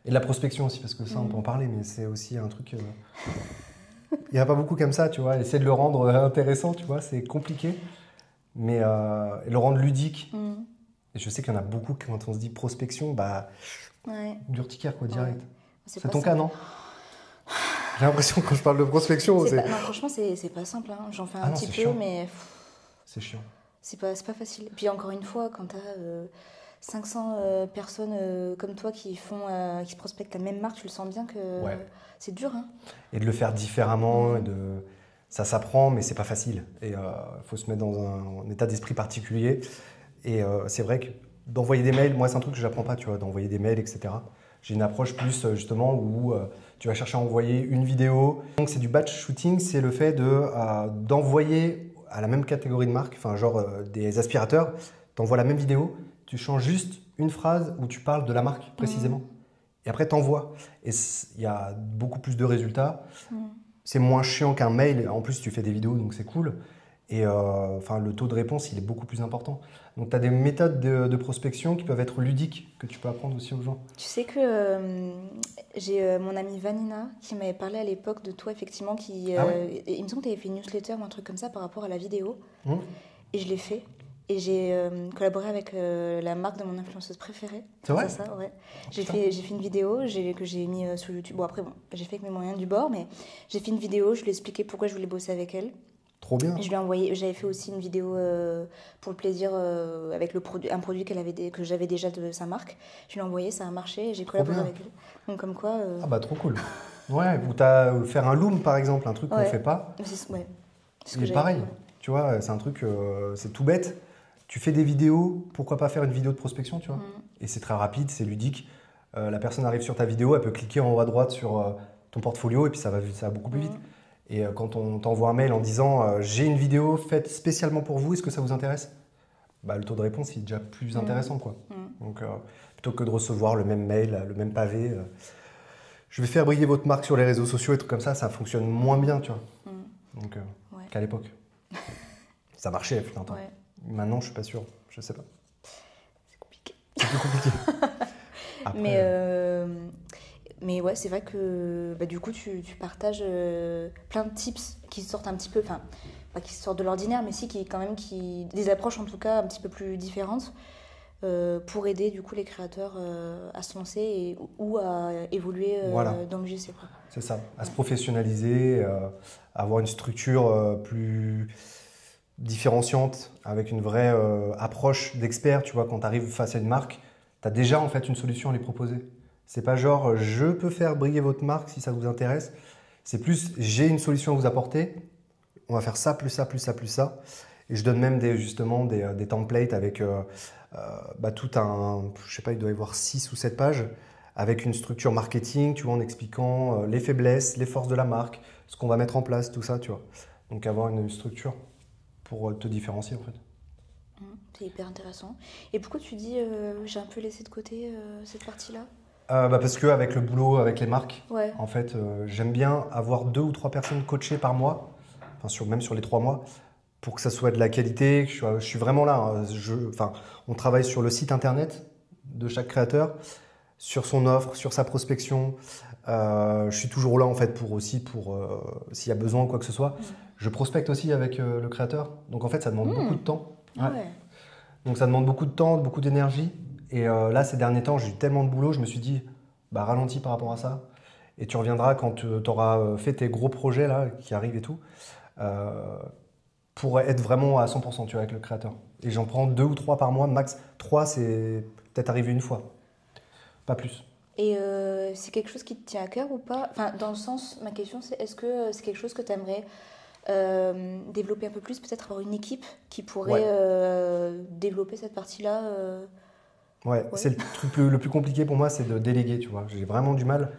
Et de la prospection aussi, parce que ça, on peut en parler, mais c'est aussi un truc... Il n'y en a pas beaucoup comme ça, tu vois. Essayer de le rendre intéressant, tu vois, c'est compliqué. Mais le rendre ludique. Et je sais qu'il y en a beaucoup, quand on se dit prospection, bah, d'urticaire, quoi, direct. Ouais. C'est ton cas, non? J'ai l'impression que quand je parle de prospection, non, franchement, c'est pas simple. Hein. J'en fais un petit peu, chiant. mais... C'est chiant. C'est pas facile. Puis encore une fois, quand tu as 500 personnes comme toi qui se prospectent la même marque, tu le sens bien que c'est dur. Hein. Et de le faire différemment, ça s'apprend, mais c'est pas facile. Et il faut se mettre dans un état d'esprit particulier. Et c'est vrai que d'envoyer des mails, moi c'est un truc que j'apprends pas, tu vois, d'envoyer des mails, etc. J'ai une approche plus justement où tu vas chercher à envoyer une vidéo. Donc c'est du batch shooting, c'est le fait d'envoyer à la même catégorie de marque, enfin genre des aspirateurs, tu envoies la même vidéo, tu changes juste une phrase où tu parles de la marque précisément. Et après tu envoies. Et il y a beaucoup plus de résultats. C'est moins chiant qu'un mail. En plus, tu fais des vidéos, donc c'est cool. Et le taux de réponse, il est beaucoup plus important. Donc, tu as des méthodes de prospection qui peuvent être ludiques, que tu peux apprendre aussi aux gens. Tu sais que j'ai mon amie Vanina qui m'avait parlé à l'époque de toi, effectivement. Il me semble que tu avais fait une newsletter ou un truc comme ça par rapport à la vidéo. Et je l'ai fait. Et j'ai collaboré avec la marque de mon influenceuse préférée. C'est vrai? C'est ça, ouais. J'ai fait une vidéo que j'ai mis sur YouTube. Bon, après, j'ai fait avec mes moyens du bord, mais j'ai fait une vidéo, je lui ai expliqué pourquoi je voulais bosser avec elle. Trop bien. Et je lui ai envoyé, j'avais fait aussi une vidéo pour le plaisir avec un produit que j'avais déjà de sa marque. Je lui ai envoyé, ça a marché et j'ai collaboré avec elle. Donc, comme quoi. Ah, bah, trop cool. Ouais, ou faire un loom par exemple, un truc qu'on ne fait pas. C'est pareil. Tu vois, c'est un truc, c'est tout bête. Tu fais des vidéos, pourquoi pas faire une vidéo de prospection, tu vois. Et c'est très rapide, c'est ludique. La personne arrive sur ta vidéo, elle peut cliquer en haut à droite sur ton portfolio et puis ça va beaucoup plus vite. Et quand on t'envoie un mail en disant j'ai une vidéo faite spécialement pour vous, est-ce que ça vous intéresse? Bah, le taux de réponse il est déjà plus intéressant, quoi. Donc plutôt que de recevoir le même mail, le même pavé, je vais faire briller votre marque sur les réseaux sociaux et trucs comme ça fonctionne moins bien, tu vois. Donc qu'à l'époque. Ça marchait, il fut un temps. Maintenant, je suis pas sûr. Je sais pas. C'est compliqué. C'est plus compliqué. Après, mais ouais, c'est vrai que du coup, tu partages plein de tips qui sortent un petit peu, enfin, pas qui sortent de l'ordinaire, mais si qui des approches en tout cas un petit peu plus différentes pour aider du coup les créateurs à se lancer ou à évoluer dans le JC. C'est ça, à se professionnaliser, à avoir une structure plus différenciante, avec une vraie approche d'expert. Tu vois, quand tu arrives face à une marque, tu as déjà en fait une solution à lui proposer. C'est pas genre je peux faire briller votre marque si ça vous intéresse. C'est plus j'ai une solution à vous apporter. On va faire ça, plus ça, plus ça, plus ça. Et je donne même des templates avec tout je sais pas, il doit y avoir 6 ou 7 pages avec une structure marketing, tu vois, en expliquant les faiblesses, les forces de la marque, ce qu'on va mettre en place, tout ça, tu vois. Donc avoir une structure pour te différencier en fait. C'est hyper intéressant. Et pourquoi tu dis j'ai un peu laissé de côté cette partie-là? Parce qu'avec le boulot, avec les marques, Ouais. en fait, j'aime bien avoir 2 ou 3 personnes coachées par mois, même sur les 3 mois, pour que ça soit de la qualité. Que je suis vraiment là, hein. On travaille sur le site internet de chaque créateur, sur son offre, sur sa prospection. Je suis toujours là en fait pour s'il y a besoin ou quoi que ce soit. Je prospecte aussi avec le créateur. Donc en fait, ça demande beaucoup de temps. Ah Ouais. ouais. Donc ça demande beaucoup de temps, beaucoup d'énergie. Et là, ces derniers temps, j'ai eu tellement de boulot, je me suis dit, bah ralentis par rapport à ça. Et tu reviendras quand tu auras fait tes gros projets là, qui arrivent et tout, pour être vraiment à 100%, tu vois, avec le créateur. Et j'en prends 2 ou 3 par mois, max. 3, c'est peut-être arrivé une fois, pas plus. Et c'est quelque chose qui te tient à cœur ou pas? Enfin, dans le sens, ma question c'est est-ce que c'est quelque chose que tu aimerais développer un peu plus, peut-être avoir une équipe qui pourrait développer cette partie-là Ouais, c'est le truc le plus compliqué pour moi, c'est de déléguer, tu vois. J'ai vraiment du mal.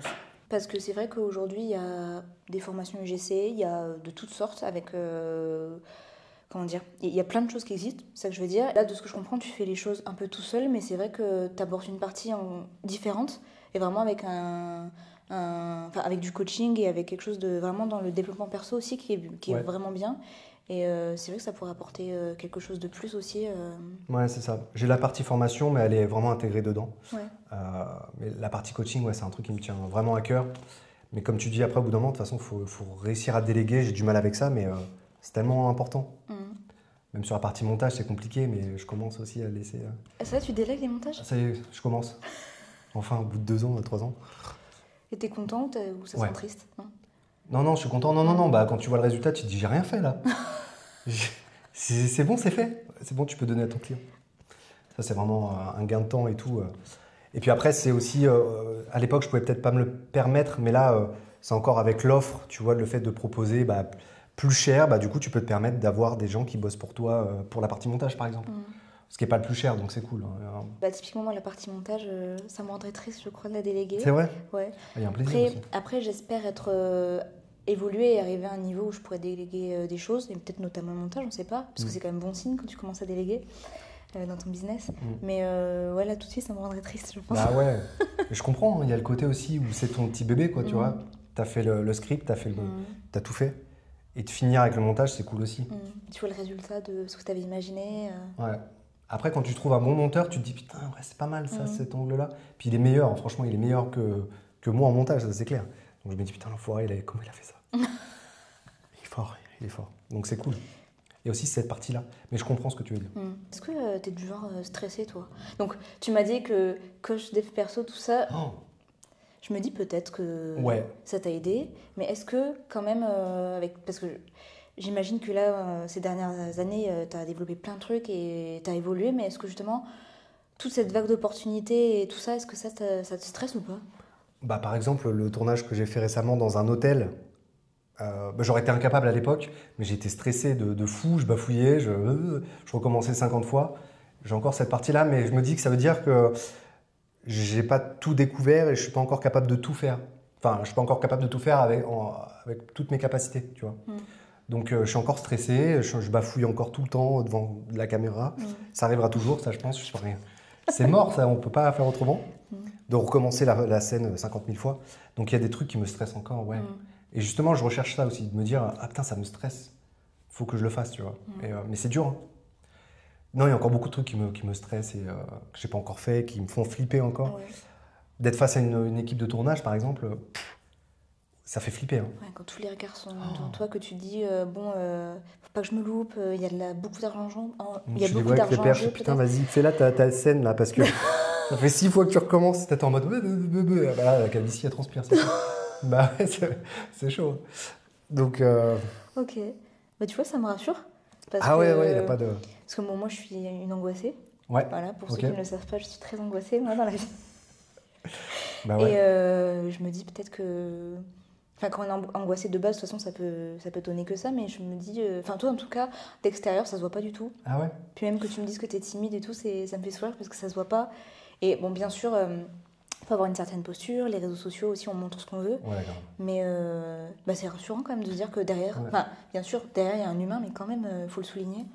Parce que c'est vrai qu'aujourd'hui, il y a des formations UGC, il y a de toutes sortes avec... comment dire? Il y a plein de choses qui existent, c'est ça que je veux dire. Là, de ce que je comprends, tu fais les choses un peu tout seul, mais c'est vrai que tu abordes une partie différente et vraiment avec avec du coaching et avec quelque chose de vraiment dans le développement perso aussi qui est vraiment bien. Et c'est vrai que ça pourrait apporter quelque chose de plus aussi. Ouais, c'est ça. J'ai la partie formation, mais elle est vraiment intégrée dedans. Ouais. Mais la partie coaching, ouais, c'est un truc qui me tient vraiment à cœur. Mais comme tu dis, après, au bout d'un moment, de toute façon, il faut réussir à déléguer. J'ai du mal avec ça, mais c'est tellement important. Même sur la partie montage, c'est compliqué, mais je commence aussi à laisser... Ça, tu délègues les montages? Ça y est, je commence. Enfin, au bout de 2 ans, 3 ans. Et t'es content ou ça sent triste? Non, je suis content. Non. Bah, quand tu vois le résultat, tu te dis, j'ai rien fait là. C'est bon, c'est fait. C'est bon, tu peux donner à ton client. Ça, c'est vraiment un gain de temps et tout. Et puis après, c'est aussi, à l'époque, je pouvais peut-être pas me le permettre, mais là, c'est encore avec l'offre, tu vois, le fait de proposer plus cher, du coup, tu peux te permettre d'avoir des gens qui bossent pour toi pour la partie montage, par exemple. Ce qui n'est pas le plus cher, donc c'est cool. Typiquement, moi, la partie montage, ça me rendrait triste, je crois, de la déléguer. C'est vrai? Ouais. Il y a un plaisir aussi. Après, j'espère être évoluer et arriver à un niveau où je pourrais déléguer des choses, et peut-être notamment le montage, on ne sait pas, parce que c'est quand même bon signe quand tu commences à déléguer dans ton business. Mais là, tout de suite, ça me rendrait triste, je pense. Bah ouais, je comprends. Il y a le côté aussi où c'est ton petit bébé, quoi, tu vois. Tu as fait le script, t'as tout fait. Et de finir avec le montage, c'est cool aussi. Tu vois le résultat de ce que tu avais imaginé. Ouais. Après, quand tu trouves un bon monteur, tu te dis putain, ouais, c'est pas mal ça, cet angle-là. Puis il est meilleur, hein. Franchement, il est meilleur que moi en montage, ça c'est clair. Donc je me dis putain, l'enfoiré, comment il a fait ça? Il est fort. Donc c'est cool. Il y a aussi cette partie-là. Mais je comprends ce que tu veux dire. Est-ce que tu es du genre stressé, toi? Donc tu m'as dit que coach dev perso, tout ça. Je me dis peut-être que ça t'a aidé. Mais est-ce que quand même, parce que j'imagine que là, ces dernières années, tu as développé plein de trucs et tu as évolué, mais est-ce que justement, toute cette vague d'opportunités et tout ça, est-ce que ça te stresse ou pas? Par exemple, le tournage que j'ai fait récemment dans un hôtel, j'aurais été incapable à l'époque, mais j'étais stressé de fou, je bafouillais, je recommençais 50 fois. J'ai encore cette partie-là, mais je me dis que ça veut dire que j'ai pas tout découvert et je suis pas encore capable de tout faire. Enfin, je suis pas encore capable de tout faire avec toutes mes capacités, tu vois. Donc je suis encore stressé, je bafouille encore tout le temps devant la caméra. Ça arrivera toujours, ça je pense, je sais rien. C'est mort ça, on peut pas faire autrement. De recommencer la scène 50 000 fois. Donc il y a des trucs qui me stressent encore, ouais. Et justement, je recherche ça aussi, de me dire, ah putain, ça me stresse, faut que je le fasse, tu vois. Mais c'est dur, hein. Non, il y a encore beaucoup de trucs qui me stressent et que j'ai pas encore fait, qui me font flipper encore. D'être face à une équipe de tournage, par exemple, ça fait flipper. Hein. Ouais, quand tous les regards sont devant toi, que tu dis, faut pas que je me loupe, il y a beaucoup d'argent en jeu. Putain, vas-y, fais là ta scène, là, parce que ça fait 6 fois que tu recommences, t'es en mode, là, la calvitie, elle transpire, c'est ça. C'est chaud. Donc... Ok. Tu vois, ça me rassure. Parce que, il n'y a pas de... Parce que moi, je suis une angoissée. Ouais. Voilà, pour ceux qui ne le savent pas, je suis très angoissée, moi, dans la vie. Ouais. Et je me dis peut-être que... Enfin, quand on est angoissé de base, de toute façon, ça peut donner que ça, mais je me dis... Enfin, toi, en tout cas, d'extérieur, ça se voit pas du tout. Ah ouais? Puis même que tu me dises que tu es timide et tout, ça me fait sourire parce que ça se voit pas. Et bon, bien sûr... faut avoir une certaine posture. Les réseaux sociaux aussi, on montre ce qu'on veut. Ouais, grave. Mais c'est rassurant quand même de se dire que derrière, Ouais. enfin, bien sûr, derrière il y a un humain, mais quand même, faut le souligner.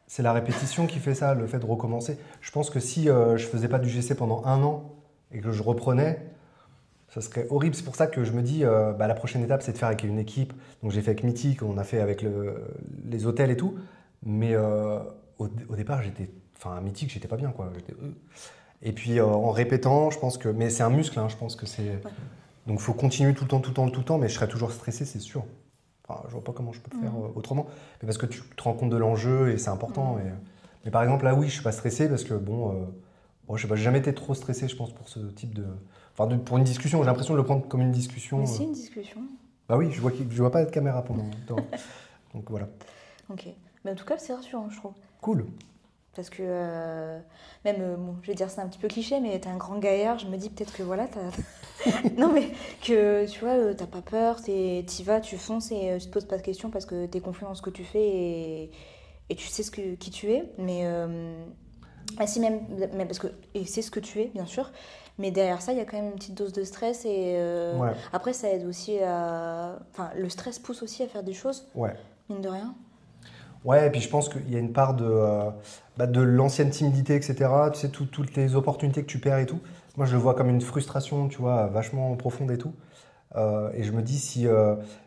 C'est la répétition qui fait ça, le fait de recommencer. Je pense que si je faisais pas du GC pendant 1 an et que je reprenais, ça serait horrible. C'est pour ça que je me dis, la prochaine étape, c'est de faire avec une équipe. Donc j'ai fait avec Mythique, on a fait avec les hôtels et tout. Mais au départ, à Mythique, j'étais pas bien, quoi. Et puis en répétant, je pense que, mais c'est un muscle, hein, je pense que c'est. Ouais. Donc il faut continuer tout le temps, mais je serais toujours stressé, c'est sûr. Enfin, je vois pas comment je peux faire autrement. Mais parce que tu te rends compte de l'enjeu et c'est important. Mais par exemple, là, oui, je suis pas stressé parce que je sais pas, j'ai jamais été trop stressé, je pense, pour ce type de. Enfin, pour une discussion, j'ai l'impression de le prendre comme une discussion. Mais c'est une discussion. Bah oui, je vois pas de caméra pendant temps. Donc voilà. Ok. Mais en tout cas, c'est rassurant, je trouve. Cool. Parce que bon, je vais dire c'est un petit peu cliché, mais t'es un grand gaillard, je me dis peut-être que voilà, non mais que tu vois, t'as pas peur, t'y vas, tu fonces et tu te poses pas de questions parce que t'es confiant dans ce que tu fais et tu sais qui tu es. Mais si même parce que et c'est ce que tu es, bien sûr. Mais derrière ça, il y a quand même une petite dose de stress et Ouais. après ça aide aussi enfin, le stress pousse aussi à faire des choses, Ouais. mine de rien. Ouais, et puis je pense qu'il y a une part de l'ancienne timidité, etc. Tu sais, toutes les opportunités que tu perds et tout. Moi, je le vois comme une frustration, tu vois, vachement profonde et tout. Et je me dis, si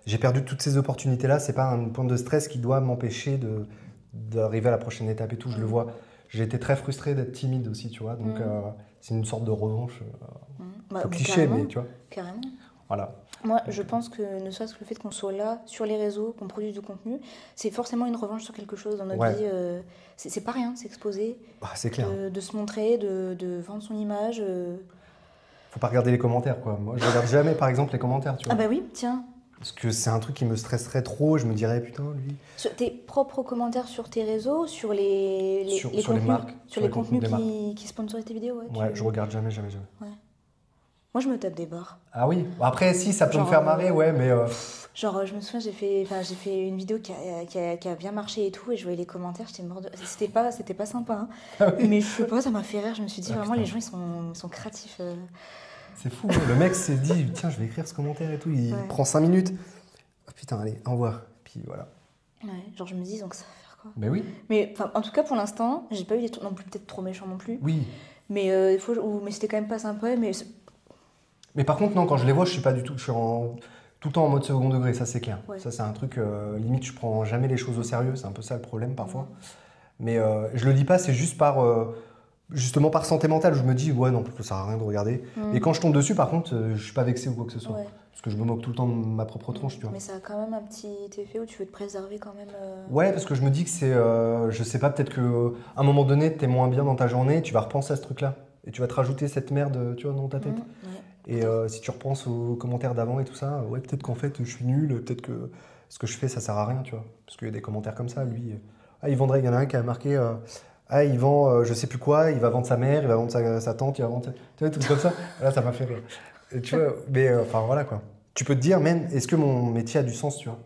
j'ai perdu toutes ces opportunités-là, c'est pas un point de stress qui doit m'empêcher d'arriver à la prochaine étape et tout. Je le vois. J'ai été très frustré d'être timide aussi, tu vois. Donc, c'est une sorte de revanche. Un peu cliché, Carrément, mais tu vois. carrément. Voilà. Moi, je pense que ne serait-ce que le fait qu'on soit là, sur les réseaux, qu'on produise du contenu, c'est forcément une revanche sur quelque chose dans notre Ouais. vie. C'est pas rien, s'exposer, Ah, c'est clair. de se montrer, de vendre son image. Faut pas regarder les commentaires, quoi. Moi, je regarde jamais, par exemple, les commentaires, tu vois. Ah bah oui, tiens, Parce que c'est un truc qui me stresserait trop. Je me dirais, putain, lui. sur tes propres commentaires sur tes réseaux, sur les Sur les contenus, marques, sur les contenus des marques. qui sponsorisent tes vidéos. Ouais, Ouais, je regarde jamais. Ouais. Moi, je me tape des barres. Ah oui. Après, si, ça peut Genre, me faire marrer, ouais, mais. Genre, je me souviens, j'ai fait une vidéo qui a bien marché et tout, et je voyais les commentaires, j'étais morte de... C'était pas sympa, hein. Ah oui. Mais je sais pas, ça m'a fait rire. Je me suis dit, Ah, vraiment, putain. les gens, ils sont créatifs. C'est fou. Hein. Le mec s'est dit, tiens, je vais écrire ce commentaire et tout. Il Ouais. prend 5 minutes. Ah, putain, allez, envoie. Puis voilà. Ouais, genre, je me dis, donc ça va faire quoi. Ben oui. Mais en tout cas, pour l'instant, j'ai pas eu des trucs non plus, peut-être trop méchants non plus. Oui. Mais, mais c'était quand même pas sympa. Mais Mais par contre, non, quand je les vois, je suis pas du tout. Je suis tout le temps en mode second degré, ça c'est clair. Ouais. Ça, c'est un truc, limite, je prends jamais les choses au sérieux. C'est un peu ça le problème parfois. Mais je le dis pas, c'est juste justement par santé mentale. Je me dis, ouais, non, ça sert à rien de regarder. Et quand je tombe dessus, par contre, je suis pas vexé ou quoi que ce soit. Ouais. Parce que je me moque tout le temps de ma propre tronche, tu vois. Mais ça a quand même un petit effet où tu veux te préserver quand même. Ouais, parce que je me dis que c'est. Je sais pas, peut-être qu'à un moment donné, t'es moins bien dans ta journée, tu vas repenser à ce truc-là. Et tu vas te rajouter cette merde, tu vois, dans ta tête. Ouais. Et si tu repenses aux commentaires d'avant et tout ça, ouais, peut-être qu'en fait, je suis nul, peut-être que ce que je fais, ça sert à rien, tu vois. Parce qu'il y a des commentaires comme ça, lui. Il vendrait, il y en a un qui a marqué. Il vend je sais plus quoi, il va vendre sa mère, il va vendre sa tante, il va vendre. Tu vois, des trucs comme ça. Là, ça m'a fait rire. Et tu vois, mais enfin, voilà quoi. Tu peux te dire même, est-ce que mon métier a du sens, tu vois.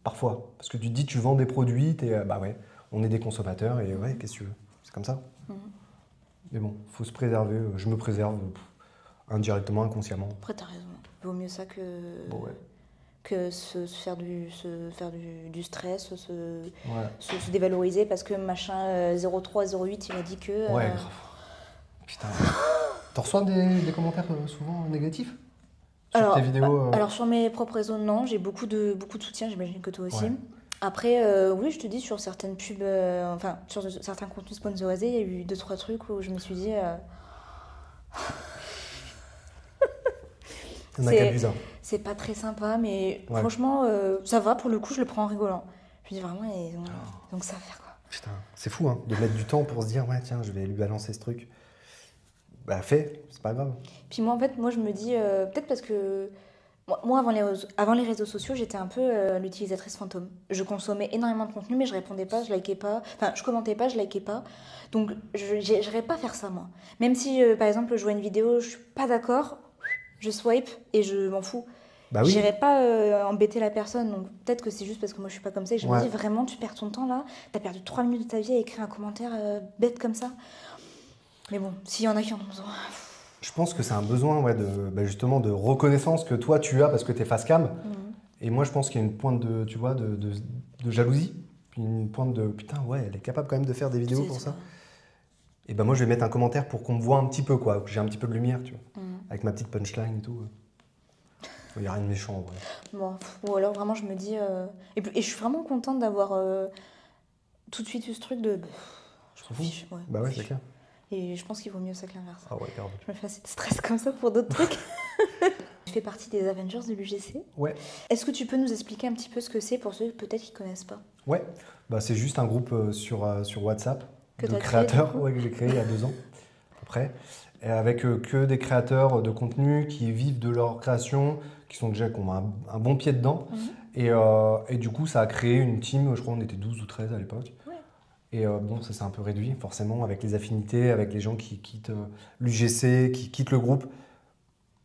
Parfois. Parce que tu te dis, tu vends des produits, bah ouais, on est des consommateurs et ouais, qu'est-ce que tu veux. C'est comme ça. Mais bon, faut se préserver. Je me préserve indirectement, inconsciemment. Après, t'as raison. Vaut mieux ça que, Bon, ouais. que se faire du stress, Ouais. se dévaloriser parce que machin 03, 08, il a dit que. Ouais, grave. Putain. T'en reçois des commentaires souvent négatifs sur tes vidéos Alors, sur mes propres réseaux, non. J'ai beaucoup de soutien, j'imagine que toi aussi. Ouais. Après, oui, je te dis, sur certaines pubs, enfin, sur certains contenus sponsorisés, il y a eu 2-3 trucs où je me suis dit. Il y en a qui abusent. Hein. C'est pas très sympa, mais Ouais. franchement, ça va. Pour le coup, je le prends en rigolant. Je me dis vraiment, donc ça va faire quoi. Putain, c'est fou hein, de mettre du temps pour se dire, ouais, tiens, je vais lui balancer ce truc. Bah, fais, c'est pas grave. Puis moi, en fait, je me dis, peut-être parce que moi avant les réseaux sociaux, j'étais un peu l'utilisatrice fantôme. Je consommais énormément de contenu, mais je répondais pas, je likais pas. Enfin, je commentais pas, je likais pas. Donc, je n'irais pas faire ça, moi. Même si, par exemple, je vois une vidéo, je suis pas d'accord, je swipe et je m'en fous. Bah oui. J'irais pas embêter la personne, donc peut-être que c'est juste parce que moi je suis pas comme ça et que je me Ouais. dis vraiment tu perds ton temps là, t'as perdu 3 minutes de ta vie à écrire un commentaire bête comme ça. Mais bon, s'il y en a qui en ont besoin. Je pense que c'est un besoin justement de reconnaissance que toi tu as parce que tu es face cam. Et moi je pense qu'il y a une pointe de, tu vois, de jalousie. Puis une pointe de putain, ouais, elle est capable quand même de faire des vidéos pour ça. Et ben moi je vais mettre un commentaire pour qu'on me voit un petit peu, quoi, que j'ai un petit peu de lumière, tu vois, avec ma petite punchline et tout. Il n'y a rien de méchant en vrai. Bon, ou alors vraiment je me dis... Et je suis vraiment contente d'avoir tout de suite eu ce truc de... Je m'en fiche. Ouais, bah ouais, c'est clair. Et je pense qu'il vaut mieux ça que l'inverse. Ah ouais, grave. Je me fais assez de stress comme ça pour d'autres trucs. Tu fais partie des Avengers de l'UGC. Ouais. Est-ce que tu peux nous expliquer un petit peu ce que c'est pour ceux peut-être qui ne connaissent pas? Ouais, bah, c'est juste un groupe sur WhatsApp Que de t'as créateurs créé, que j'ai créé il y a 2 ans, à peu près. Et avec que des créateurs de contenu qui vivent de leur création, qui ont un bon pied dedans. Et du coup, ça a créé une team, je crois qu'on était 12 ou 13 à l'époque. Ouais. Et bon, ça s'est un peu réduit, forcément, avec les affinités, avec les gens qui quittent l'UGC, qui quittent le groupe.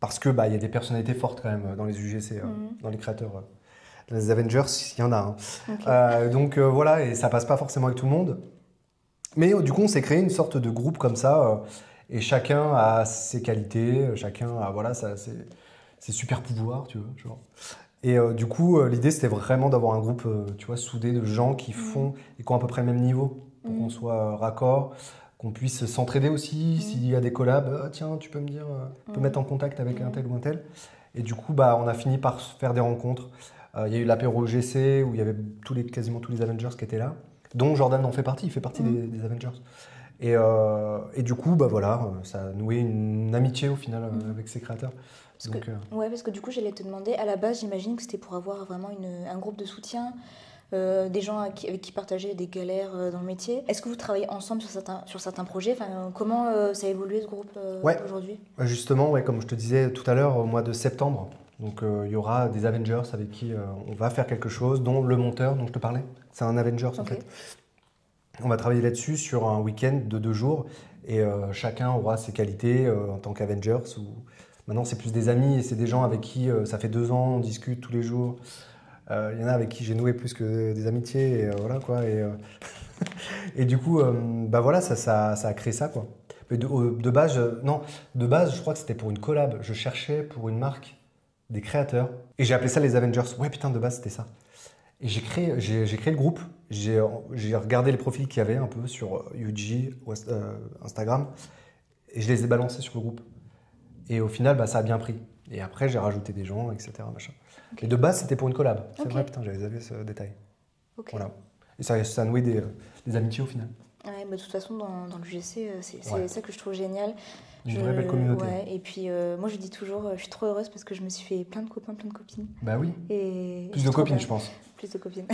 Parce que bah, y a des personnalités fortes quand même dans les UGC, dans les créateurs. Dans les Avengers, il y en a. Hein. Okay. Donc voilà, et ça passe pas forcément avec tout le monde. Mais du coup, on s'est créé une sorte de groupe comme ça, et chacun a ses qualités, chacun a voilà, ses super pouvoirs, tu vois. Genre. Et du coup, l'idée, c'était vraiment d'avoir un groupe, tu vois, soudé de gens qui font et qui ont à peu près le même niveau, pour qu'on soit raccord, qu'on puisse s'entraider aussi. S'il y a des collabs, tiens, tu peux me dire, tu peux mettre en contact avec un tel ou un tel. Et du coup, bah, on a fini par faire des rencontres. Il y a eu l'apéro GC où il y avait quasiment tous les Avengers qui étaient là, dont Jordan en fait partie, il fait partie des Avengers. Et du coup, bah voilà, ça a noué une amitié au final avec ses créateurs. Parce que du coup, j'allais te demander, à la base, j'imagine que c'était pour avoir vraiment un groupe de soutien, des gens avec qui partager des galères dans le métier. Est-ce que vous travaillez ensemble sur certains projets? Enfin, comment ça a évolué ce groupe aujourd'hui? Justement, comme je te disais tout à l'heure, au mois de septembre, donc il y aura des Avengers avec qui on va faire quelque chose, dont le monteur dont je te parlais. C'est un Avengers en fait. On va travailler là-dessus sur un week-end de 2 jours et chacun aura ses qualités en tant qu'Avengers. Maintenant, c'est plus des amis et c'est des gens avec qui ça fait 2 ans, on discute tous les jours. Il y en a avec qui j'ai noué plus que des amitiés et voilà quoi. Et du coup, bah voilà, ça a créé ça quoi. Mais de base, je crois que c'était pour une collab. Je cherchais pour une marque des créateurs et j'ai appelé ça les Avengers. Ouais, putain, de base, c'était ça. Et j'ai créé le groupe, j'ai regardé les profils qu'il y avait un peu sur UG, Instagram, et je les ai balancés sur le groupe. Et au final, bah, ça a bien pris. Et après, j'ai rajouté des gens, etc. Machin. Et de base, c'était pour une collab. C'est vrai, putain, j'avais zappé ce détail. Voilà. Et ça a noué des amitiés au final. Ouais, bah, de toute façon, dans l'UGC, c'est ça que je trouve génial. Une vraie belle communauté. Ouais, et puis, moi, je dis toujours, je suis trop heureuse parce que je me suis fait plein de copains, plein de copines. Bah oui. Et plus de copines, je pense. Plus de copines.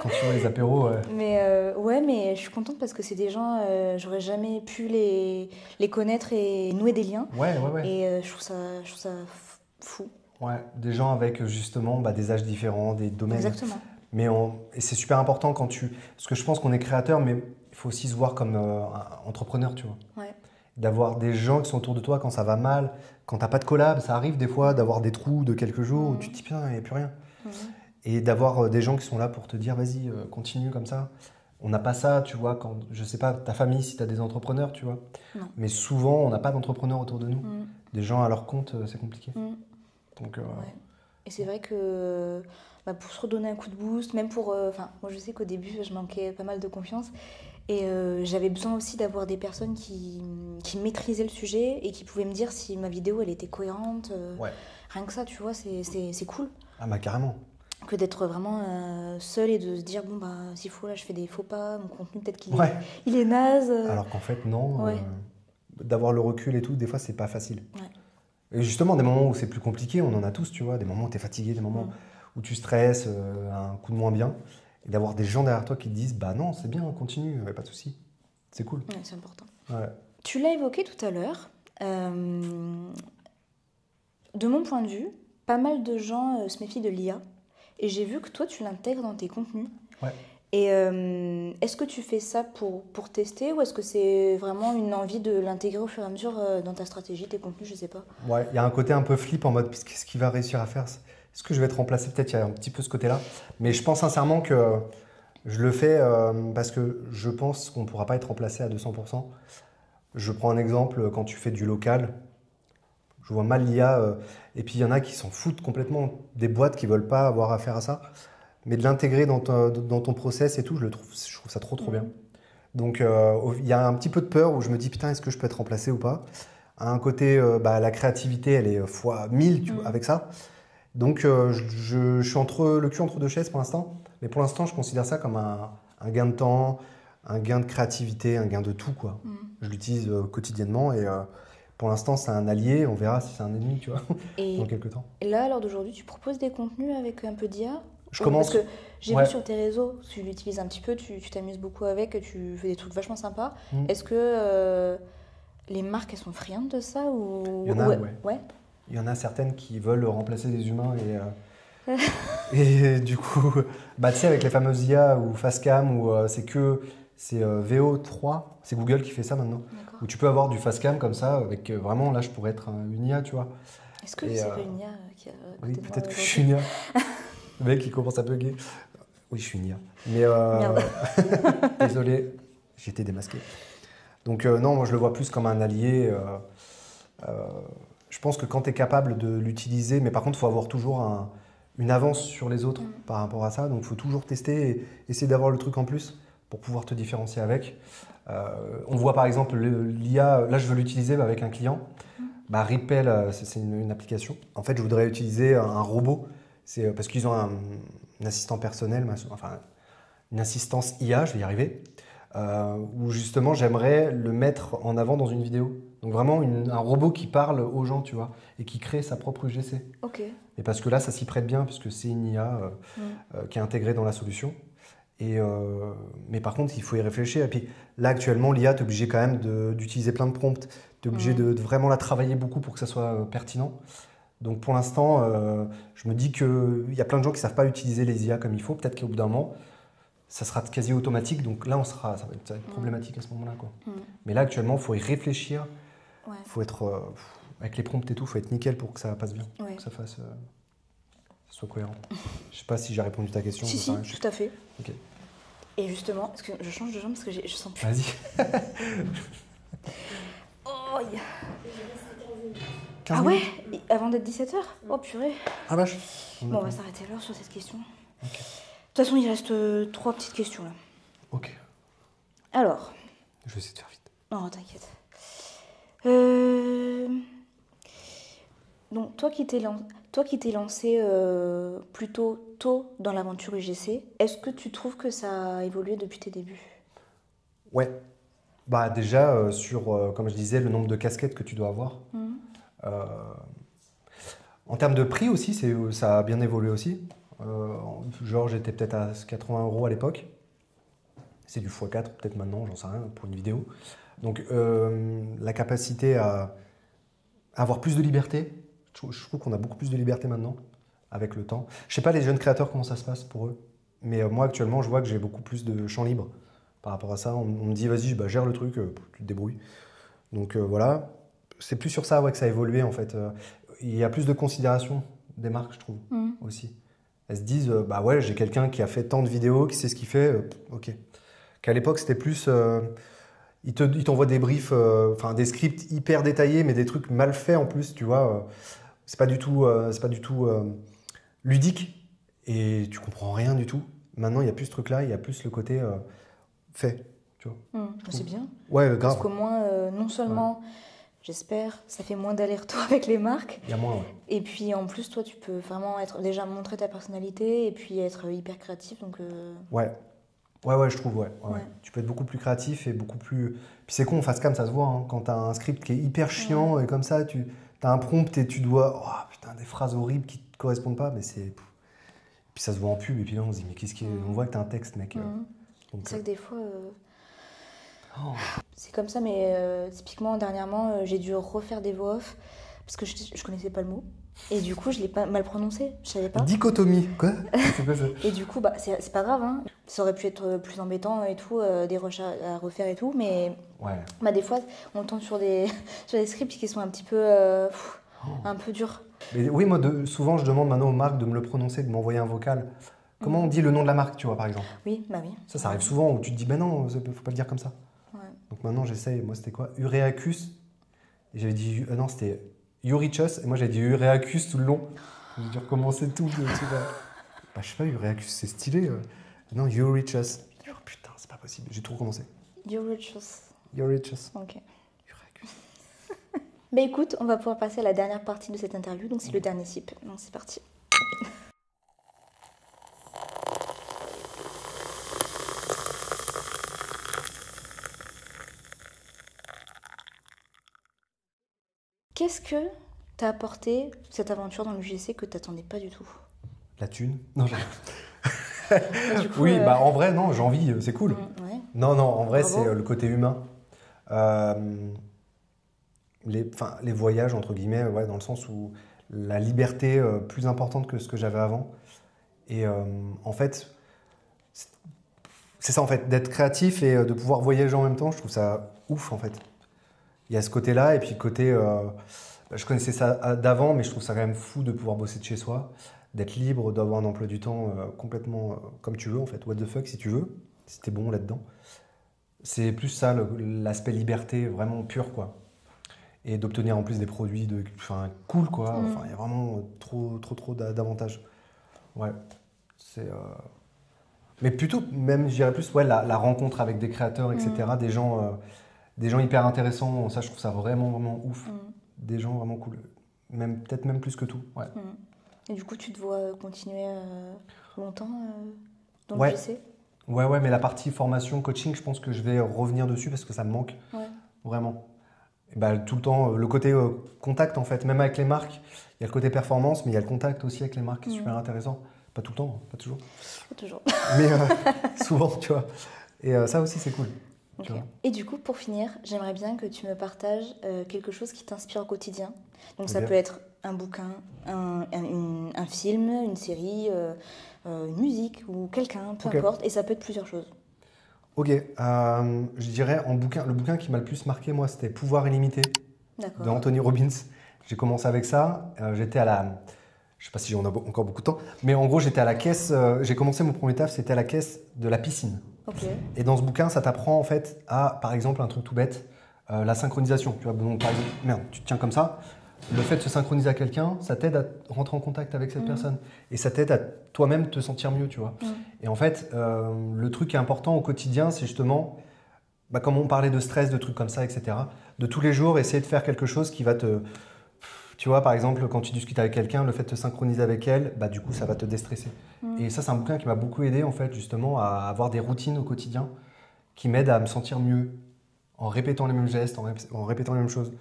Quand tu vois les apéros. Mais je suis contente parce que c'est des gens, j'aurais jamais pu les connaître et nouer des liens. Ouais. Et je trouve ça fou. Ouais, des gens avec justement des âges différents, des domaines. Exactement. Et c'est super important parce que je pense qu'on est créateur, mais il faut aussi se voir comme entrepreneur, tu vois. Ouais. D'avoir des gens qui sont autour de toi quand ça va mal, quand t'as pas de collab, ça arrive des fois d'avoir des trous de quelques jours où tu te dis putain, il n'y a plus rien. Et d'avoir des gens qui sont là pour te dire vas-y, continue comme ça. On n'a pas ça, tu vois, quand, je sais pas, ta famille, si tu as des entrepreneurs, tu vois. Non. Mais souvent, on n'a pas d'entrepreneurs autour de nous. Des gens à leur compte, c'est compliqué. Donc, ouais. Et c'est vrai que pour se redonner un coup de boost, même pour... moi, je sais qu'au début, je manquais pas mal de confiance. Et j'avais besoin aussi d'avoir des personnes qui maîtrisaient le sujet et qui pouvaient me dire si ma vidéo, elle était cohérente. Rien que ça, tu vois, c'est cool. Ah bah carrément. Que d'être vraiment seul et de se dire, bon, s'il faut, là, je fais des faux pas, mon contenu, peut-être qu'il il est naze. Alors qu'en fait, non. D'avoir le recul et tout, des fois, c'est pas facile. Ouais. Et justement, des moments où c'est plus compliqué, on en a tous, tu vois. Des moments où tu es fatigué, des moments où tu stresses, un coup de moins bien. Et d'avoir des gens derrière toi qui te disent, bah non, c'est bien, continue, pas de souci. C'est cool. Ouais, c'est important. Ouais. Tu l'as évoqué tout à l'heure. De mon point de vue, pas mal de gens se méfient de l'IA. Et j'ai vu que toi, tu l'intègres dans tes contenus. Ouais. Et est-ce que tu fais ça pour tester ou est-ce que c'est vraiment une envie de l'intégrer au fur et à mesure dans ta stratégie, tes contenus, je sais pas. Ouais, il y a un côté un peu flip en mode, qu'est-ce qu'il va réussir à faire? Est-ce que je vais être remplacé? Peut-être il y a un petit peu ce côté-là. Mais je pense sincèrement que je le fais parce que je pense qu'on ne pourra pas être remplacé à 200%. Je prends un exemple, quand tu fais du local, je vois mal l'IA, et puis il y en a qui s'en foutent complètement, des boîtes qui veulent pas avoir affaire à ça, mais de l'intégrer dans ton process et tout, je trouve ça trop bien. Donc il y a un petit peu de peur où je me dis putain, est-ce que je peux être remplacé ou pas? À un côté, la créativité, elle est fois 1000 tu vois, avec ça. Donc je suis le cul entre deux chaises pour l'instant, mais pour l'instant je considère ça comme un gain de temps, un gain de créativité, un gain de tout quoi. Je l'utilise quotidiennement et pour l'instant c'est un allié, on verra si c'est un ennemi tu vois, dans quelques temps. Et là, à l'heure d'aujourd'hui, tu proposes des contenus avec un peu d'IA? Je commence. Parce que j'ai vu sur tes réseaux, tu l'utilises un petit peu, tu t'amuses beaucoup avec, tu fais des trucs vachement sympas. Est-ce que les marques, elles sont friandes de ça ou... Il y en a, ouais. Il y en a certaines qui veulent remplacer les humains et du coup, tu sais, avec les fameuses IA ou Facecam, c'est VO3, c'est Google qui fait ça maintenant, où tu peux avoir du Facecam comme ça, avec vraiment, là je pourrais être une IA, tu vois. Est-ce que c'est pas une IA qui a... Oui, peut-être que je suis une IA. Le mec, il commence à bugger. Oui, je suis une IA. Mais désolé, j'ai été démasqué. Donc non, moi je le vois plus comme un allié. Je pense que quand tu es capable de l'utiliser, mais par contre, il faut avoir toujours une avance sur les autres par rapport à ça. Donc il faut toujours tester et essayer d'avoir le truc en plus pour pouvoir te différencier avec. On voit par exemple l'IA, là je veux l'utiliser avec un client. Ripple, c'est une application. En fait, je voudrais utiliser un robot. C'est parce qu'ils ont un assistant personnel, enfin une assistance IA, je vais y arriver, où justement j'aimerais le mettre en avant dans une vidéo. Donc vraiment un robot qui parle aux gens, tu vois, et qui crée sa propre UGC. Ok. Et parce que là, ça s'y prête bien, puisque c'est une IA qui est intégrée dans la solution. Mais par contre, il faut y réfléchir. Et puis là, actuellement, l'IA, tu es obligé quand même d'utiliser plein de prompts. Tu es obligé de vraiment la travailler beaucoup pour que ça soit pertinent. Donc pour l'instant, je me dis qu'il y a plein de gens qui ne savent pas utiliser les IA comme il faut. Peut-être qu'au bout d'un moment, ça sera quasi automatique. Donc là, ça va être problématique à ce moment-là, quoi. Mais là, actuellement, il faut y réfléchir. Il faut être, avec les prompts et tout, il faut être nickel pour que ça passe bien, pour que ça soit cohérent. Je ne sais pas si j'ai répondu à ta question. Si, tout à fait. Ok. Et justement, est-ce que je change de jambe parce que je sens plus. Vas-y. Oh, ah ouais, avant d'être 17h? Oh purée. Ah vache. Bon, on va s'arrêter alors sur cette question. De toute façon, il reste 3 petites questions là. Ok. Alors. Je vais essayer de faire vite. Non, t'inquiète. Donc, toi qui t'es lancé plutôt tôt dans l'aventure UGC, est-ce que tu trouves que ça a évolué depuis tes débuts? Ouais. Déjà, comme je disais, le nombre de casquettes que tu dois avoir. En termes de prix aussi, ça a bien évolué aussi. Genre, j'étais peut-être à 80 € à l'époque. C'est du x4 peut-être maintenant, j'en sais rien, pour une vidéo. Donc, la capacité à avoir plus de liberté, je trouve qu'on a beaucoup plus de liberté maintenant, avec le temps. Je sais pas les jeunes créateurs comment ça se passe pour eux, mais moi actuellement, je vois que j'ai beaucoup plus de champ libre par rapport à ça. On me dit, vas-y, gère le truc, tu te débrouilles. Donc voilà, c'est plus sur ça que ça a évolué en fait. Il y a plus de considération des marques, je trouve, aussi. Elles se disent, ouais, j'ai quelqu'un qui a fait tant de vidéos, qui sait ce qu'il fait, ok. Qu'à l'époque, c'était plus... Ils t'envoient des briefs, des scripts hyper détaillés, mais des trucs mal faits en plus, tu vois. C'est pas du tout ludique et tu comprends rien du tout. Maintenant, il n'y a plus ce truc-là, il y a plus le côté fait, tu vois. C'est bien. Ouais, grave. Parce qu'au moins, non seulement, j'espère, ça fait moins d'aller-retour avec les marques. Il y a moins, ouais. Et puis en plus, toi, tu peux vraiment déjà montrer ta personnalité et puis être hyper créatif. Donc, Ouais, je trouve, ouais. Tu peux être beaucoup plus créatif et beaucoup plus... Puis c'est con, Facecam, ça se voit, hein, quand t'as un script qui est hyper chiant et comme ça, t'as un prompt et tu dois... Oh putain, des phrases horribles qui te correspondent pas, mais c'est... Puis ça se voit en pub et puis là, on se dit, mais qu'est-ce qui est... On voit que t'as un texte, mec. C'est vrai que des fois... C'est comme ça, mais typiquement, dernièrement, j'ai dû refaire des voix off parce que je connaissais pas le mot. Et du coup, je l'ai pas mal prononcé, je savais pas. Dichotomie, quoi? C'est quoi ça? Et du coup, c'est pas grave, hein. Ça aurait pu être plus embêtant et tout, des rushs à refaire et tout, mais des fois, on tombe sur des scripts qui sont un petit peu, un peu durs. Mais oui, moi, souvent, je demande maintenant aux marques de me le prononcer, de m'envoyer un vocal. Comment on dit le nom de la marque, tu vois, par exemple? Oui, oui. Ça arrive souvent où tu te dis, non, faut pas le dire comme ça. Donc maintenant, j'essaye. Moi, c'était quoi? Ureacus. Et j'avais dit, non, c'était Eurychus. Et moi, j'avais dit Ureacus tout le long. J'ai dû recommencer tout. Bah, je sais pas, Ureacus, c'est stylé. Non, Eurychus. Oh, putain, c'est pas possible. J'ai tout recommencé. Eurychus. Eurychus. Ok. Ureacus. Bah écoute, on va pouvoir passer à la dernière partie de cette interview, donc c'est le dernier sip. Donc c'est parti. Qu'est-ce que t'a apporté cette aventure dans l'UGC que t'attendais pas du tout? La thune? Non, j'ai... Du coup, Oui, bah en vrai, non, j'ai envie, c'est cool. Ouais. Non, en vrai, Bravo. c'est le côté humain. Les voyages, entre guillemets, ouais, dans le sens où la liberté plus importante que ce que j'avais avant. Et en fait, c'est ça, en fait, d'être créatif et de pouvoir voyager en même temps, je trouve ça ouf, en fait. Il y a ce côté-là, et puis côté... je connaissais ça d'avant, mais je trouve ça quand même fou de pouvoir bosser de chez soi, d'être libre, d'avoir un emploi du temps complètement comme tu veux, en fait. What the fuck, si tu veux, si t'es bon là-dedans. C'est plus ça, l'aspect liberté vraiment pur, quoi. Et d'obtenir en plus des produits enfin, cool, quoi. Enfin, il y a vraiment trop d'avantages. Ouais. C'est... Mais plutôt, même, je dirais plus, ouais, la rencontre avec des créateurs, etc. Des gens hyper intéressants. Ça, je trouve ça vraiment ouf. Des gens vraiment cool. Peut-être même plus que tout. Ouais. Et du coup, tu te vois continuer longtemps dans Ouais. l'UGC? Ouais, mais la partie formation, coaching, je pense que je vais revenir dessus parce que ça me manque. Ouais. Vraiment. Et bah, tout le temps, le côté contact, en fait, même avec les marques, il y a le côté performance, mais il y a le contact aussi avec les marques qui est super intéressant. Pas tout le temps, pas toujours. Pas toujours. Mais souvent, tu vois. Et ça aussi, c'est cool. Ok. Tu vois. Et du coup, pour finir, j'aimerais bien que tu me partages quelque chose qui t'inspire au quotidien. Donc ça Ok. peut être un bouquin, un film, une série, une musique ou quelqu'un, peu Ok. importe. Et ça peut être plusieurs choses. Ok, je dirais le bouquin qui m'a le plus marqué, moi, c'était Pouvoir illimité de D'accord. Anthony Robbins. J'ai commencé avec ça. J'étais à la... Je sais pas si j'en ai encore beaucoup de temps, mais en gros, j'étais à la caisse. J'ai commencé mon premier taf, c'était à la caisse de la piscine. Ok. Et dans ce bouquin, ça t'apprend en fait à, par exemple, un truc tout bête, la synchronisation. Tu vois, donc, par exemple, merde, tu te tiens comme ça. Le fait de se synchroniser à quelqu'un, ça t'aide à rentrer en contact avec cette personne. Et ça t'aide à toi-même te sentir mieux, tu vois. Et en fait, le truc qui est important au quotidien, c'est justement, comme on parlait de stress, de trucs comme ça, etc., de tous les jours, essayer de faire quelque chose qui va te... Tu vois, par exemple, quand tu discutes avec quelqu'un, le fait de te synchroniser avec elle, du coup, ça va te déstresser. Et ça, c'est un bouquin qui m'a beaucoup aidé, en fait, justement, à avoir des routines au quotidien qui m'aident à me sentir mieux en répétant les mêmes gestes, en répétant les mêmes choses.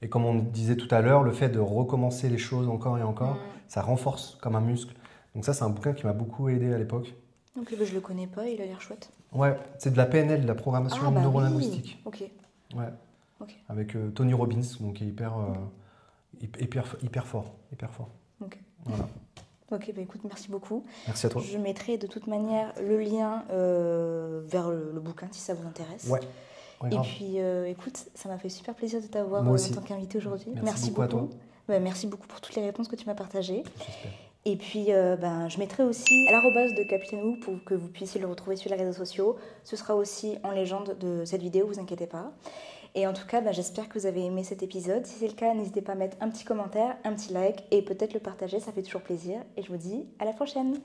Et comme on disait tout à l'heure, le fait de recommencer les choses encore et encore, ça renforce comme un muscle. Donc ça, c'est un bouquin qui m'a beaucoup aidé à l'époque. Ok, bah, je le connais pas, il a l'air chouette. Ouais, c'est de la PNL, de la programmation Ah bah neurolinguistique. oui. Ok. Ouais, Ok. avec Tony Robbins, donc qui est hyper fort. Ok. Voilà. Ok, bah écoute, merci beaucoup. Merci à toi. Je mettrai de toute manière le lien vers le bouquin si ça vous intéresse. Ouais, Et grave. puis, écoute, ça m'a fait super plaisir de t'avoir Moi en aussi. tant qu'invité aujourd'hui. Merci beaucoup à toi. Bah, merci beaucoup pour toutes les réponses que tu m'as partagées. J'espère. Et puis, je mettrai aussi l'arrobase de Capitaine Wu pour que vous puissiez le retrouver sur les réseaux sociaux. Ce sera aussi en légende de cette vidéo, vous inquiétez pas. Et en tout cas, j'espère que vous avez aimé cet épisode. Si c'est le cas, n'hésitez pas à mettre un petit commentaire, un petit like et peut-être le partager, ça fait toujours plaisir. Et je vous dis à la prochaine.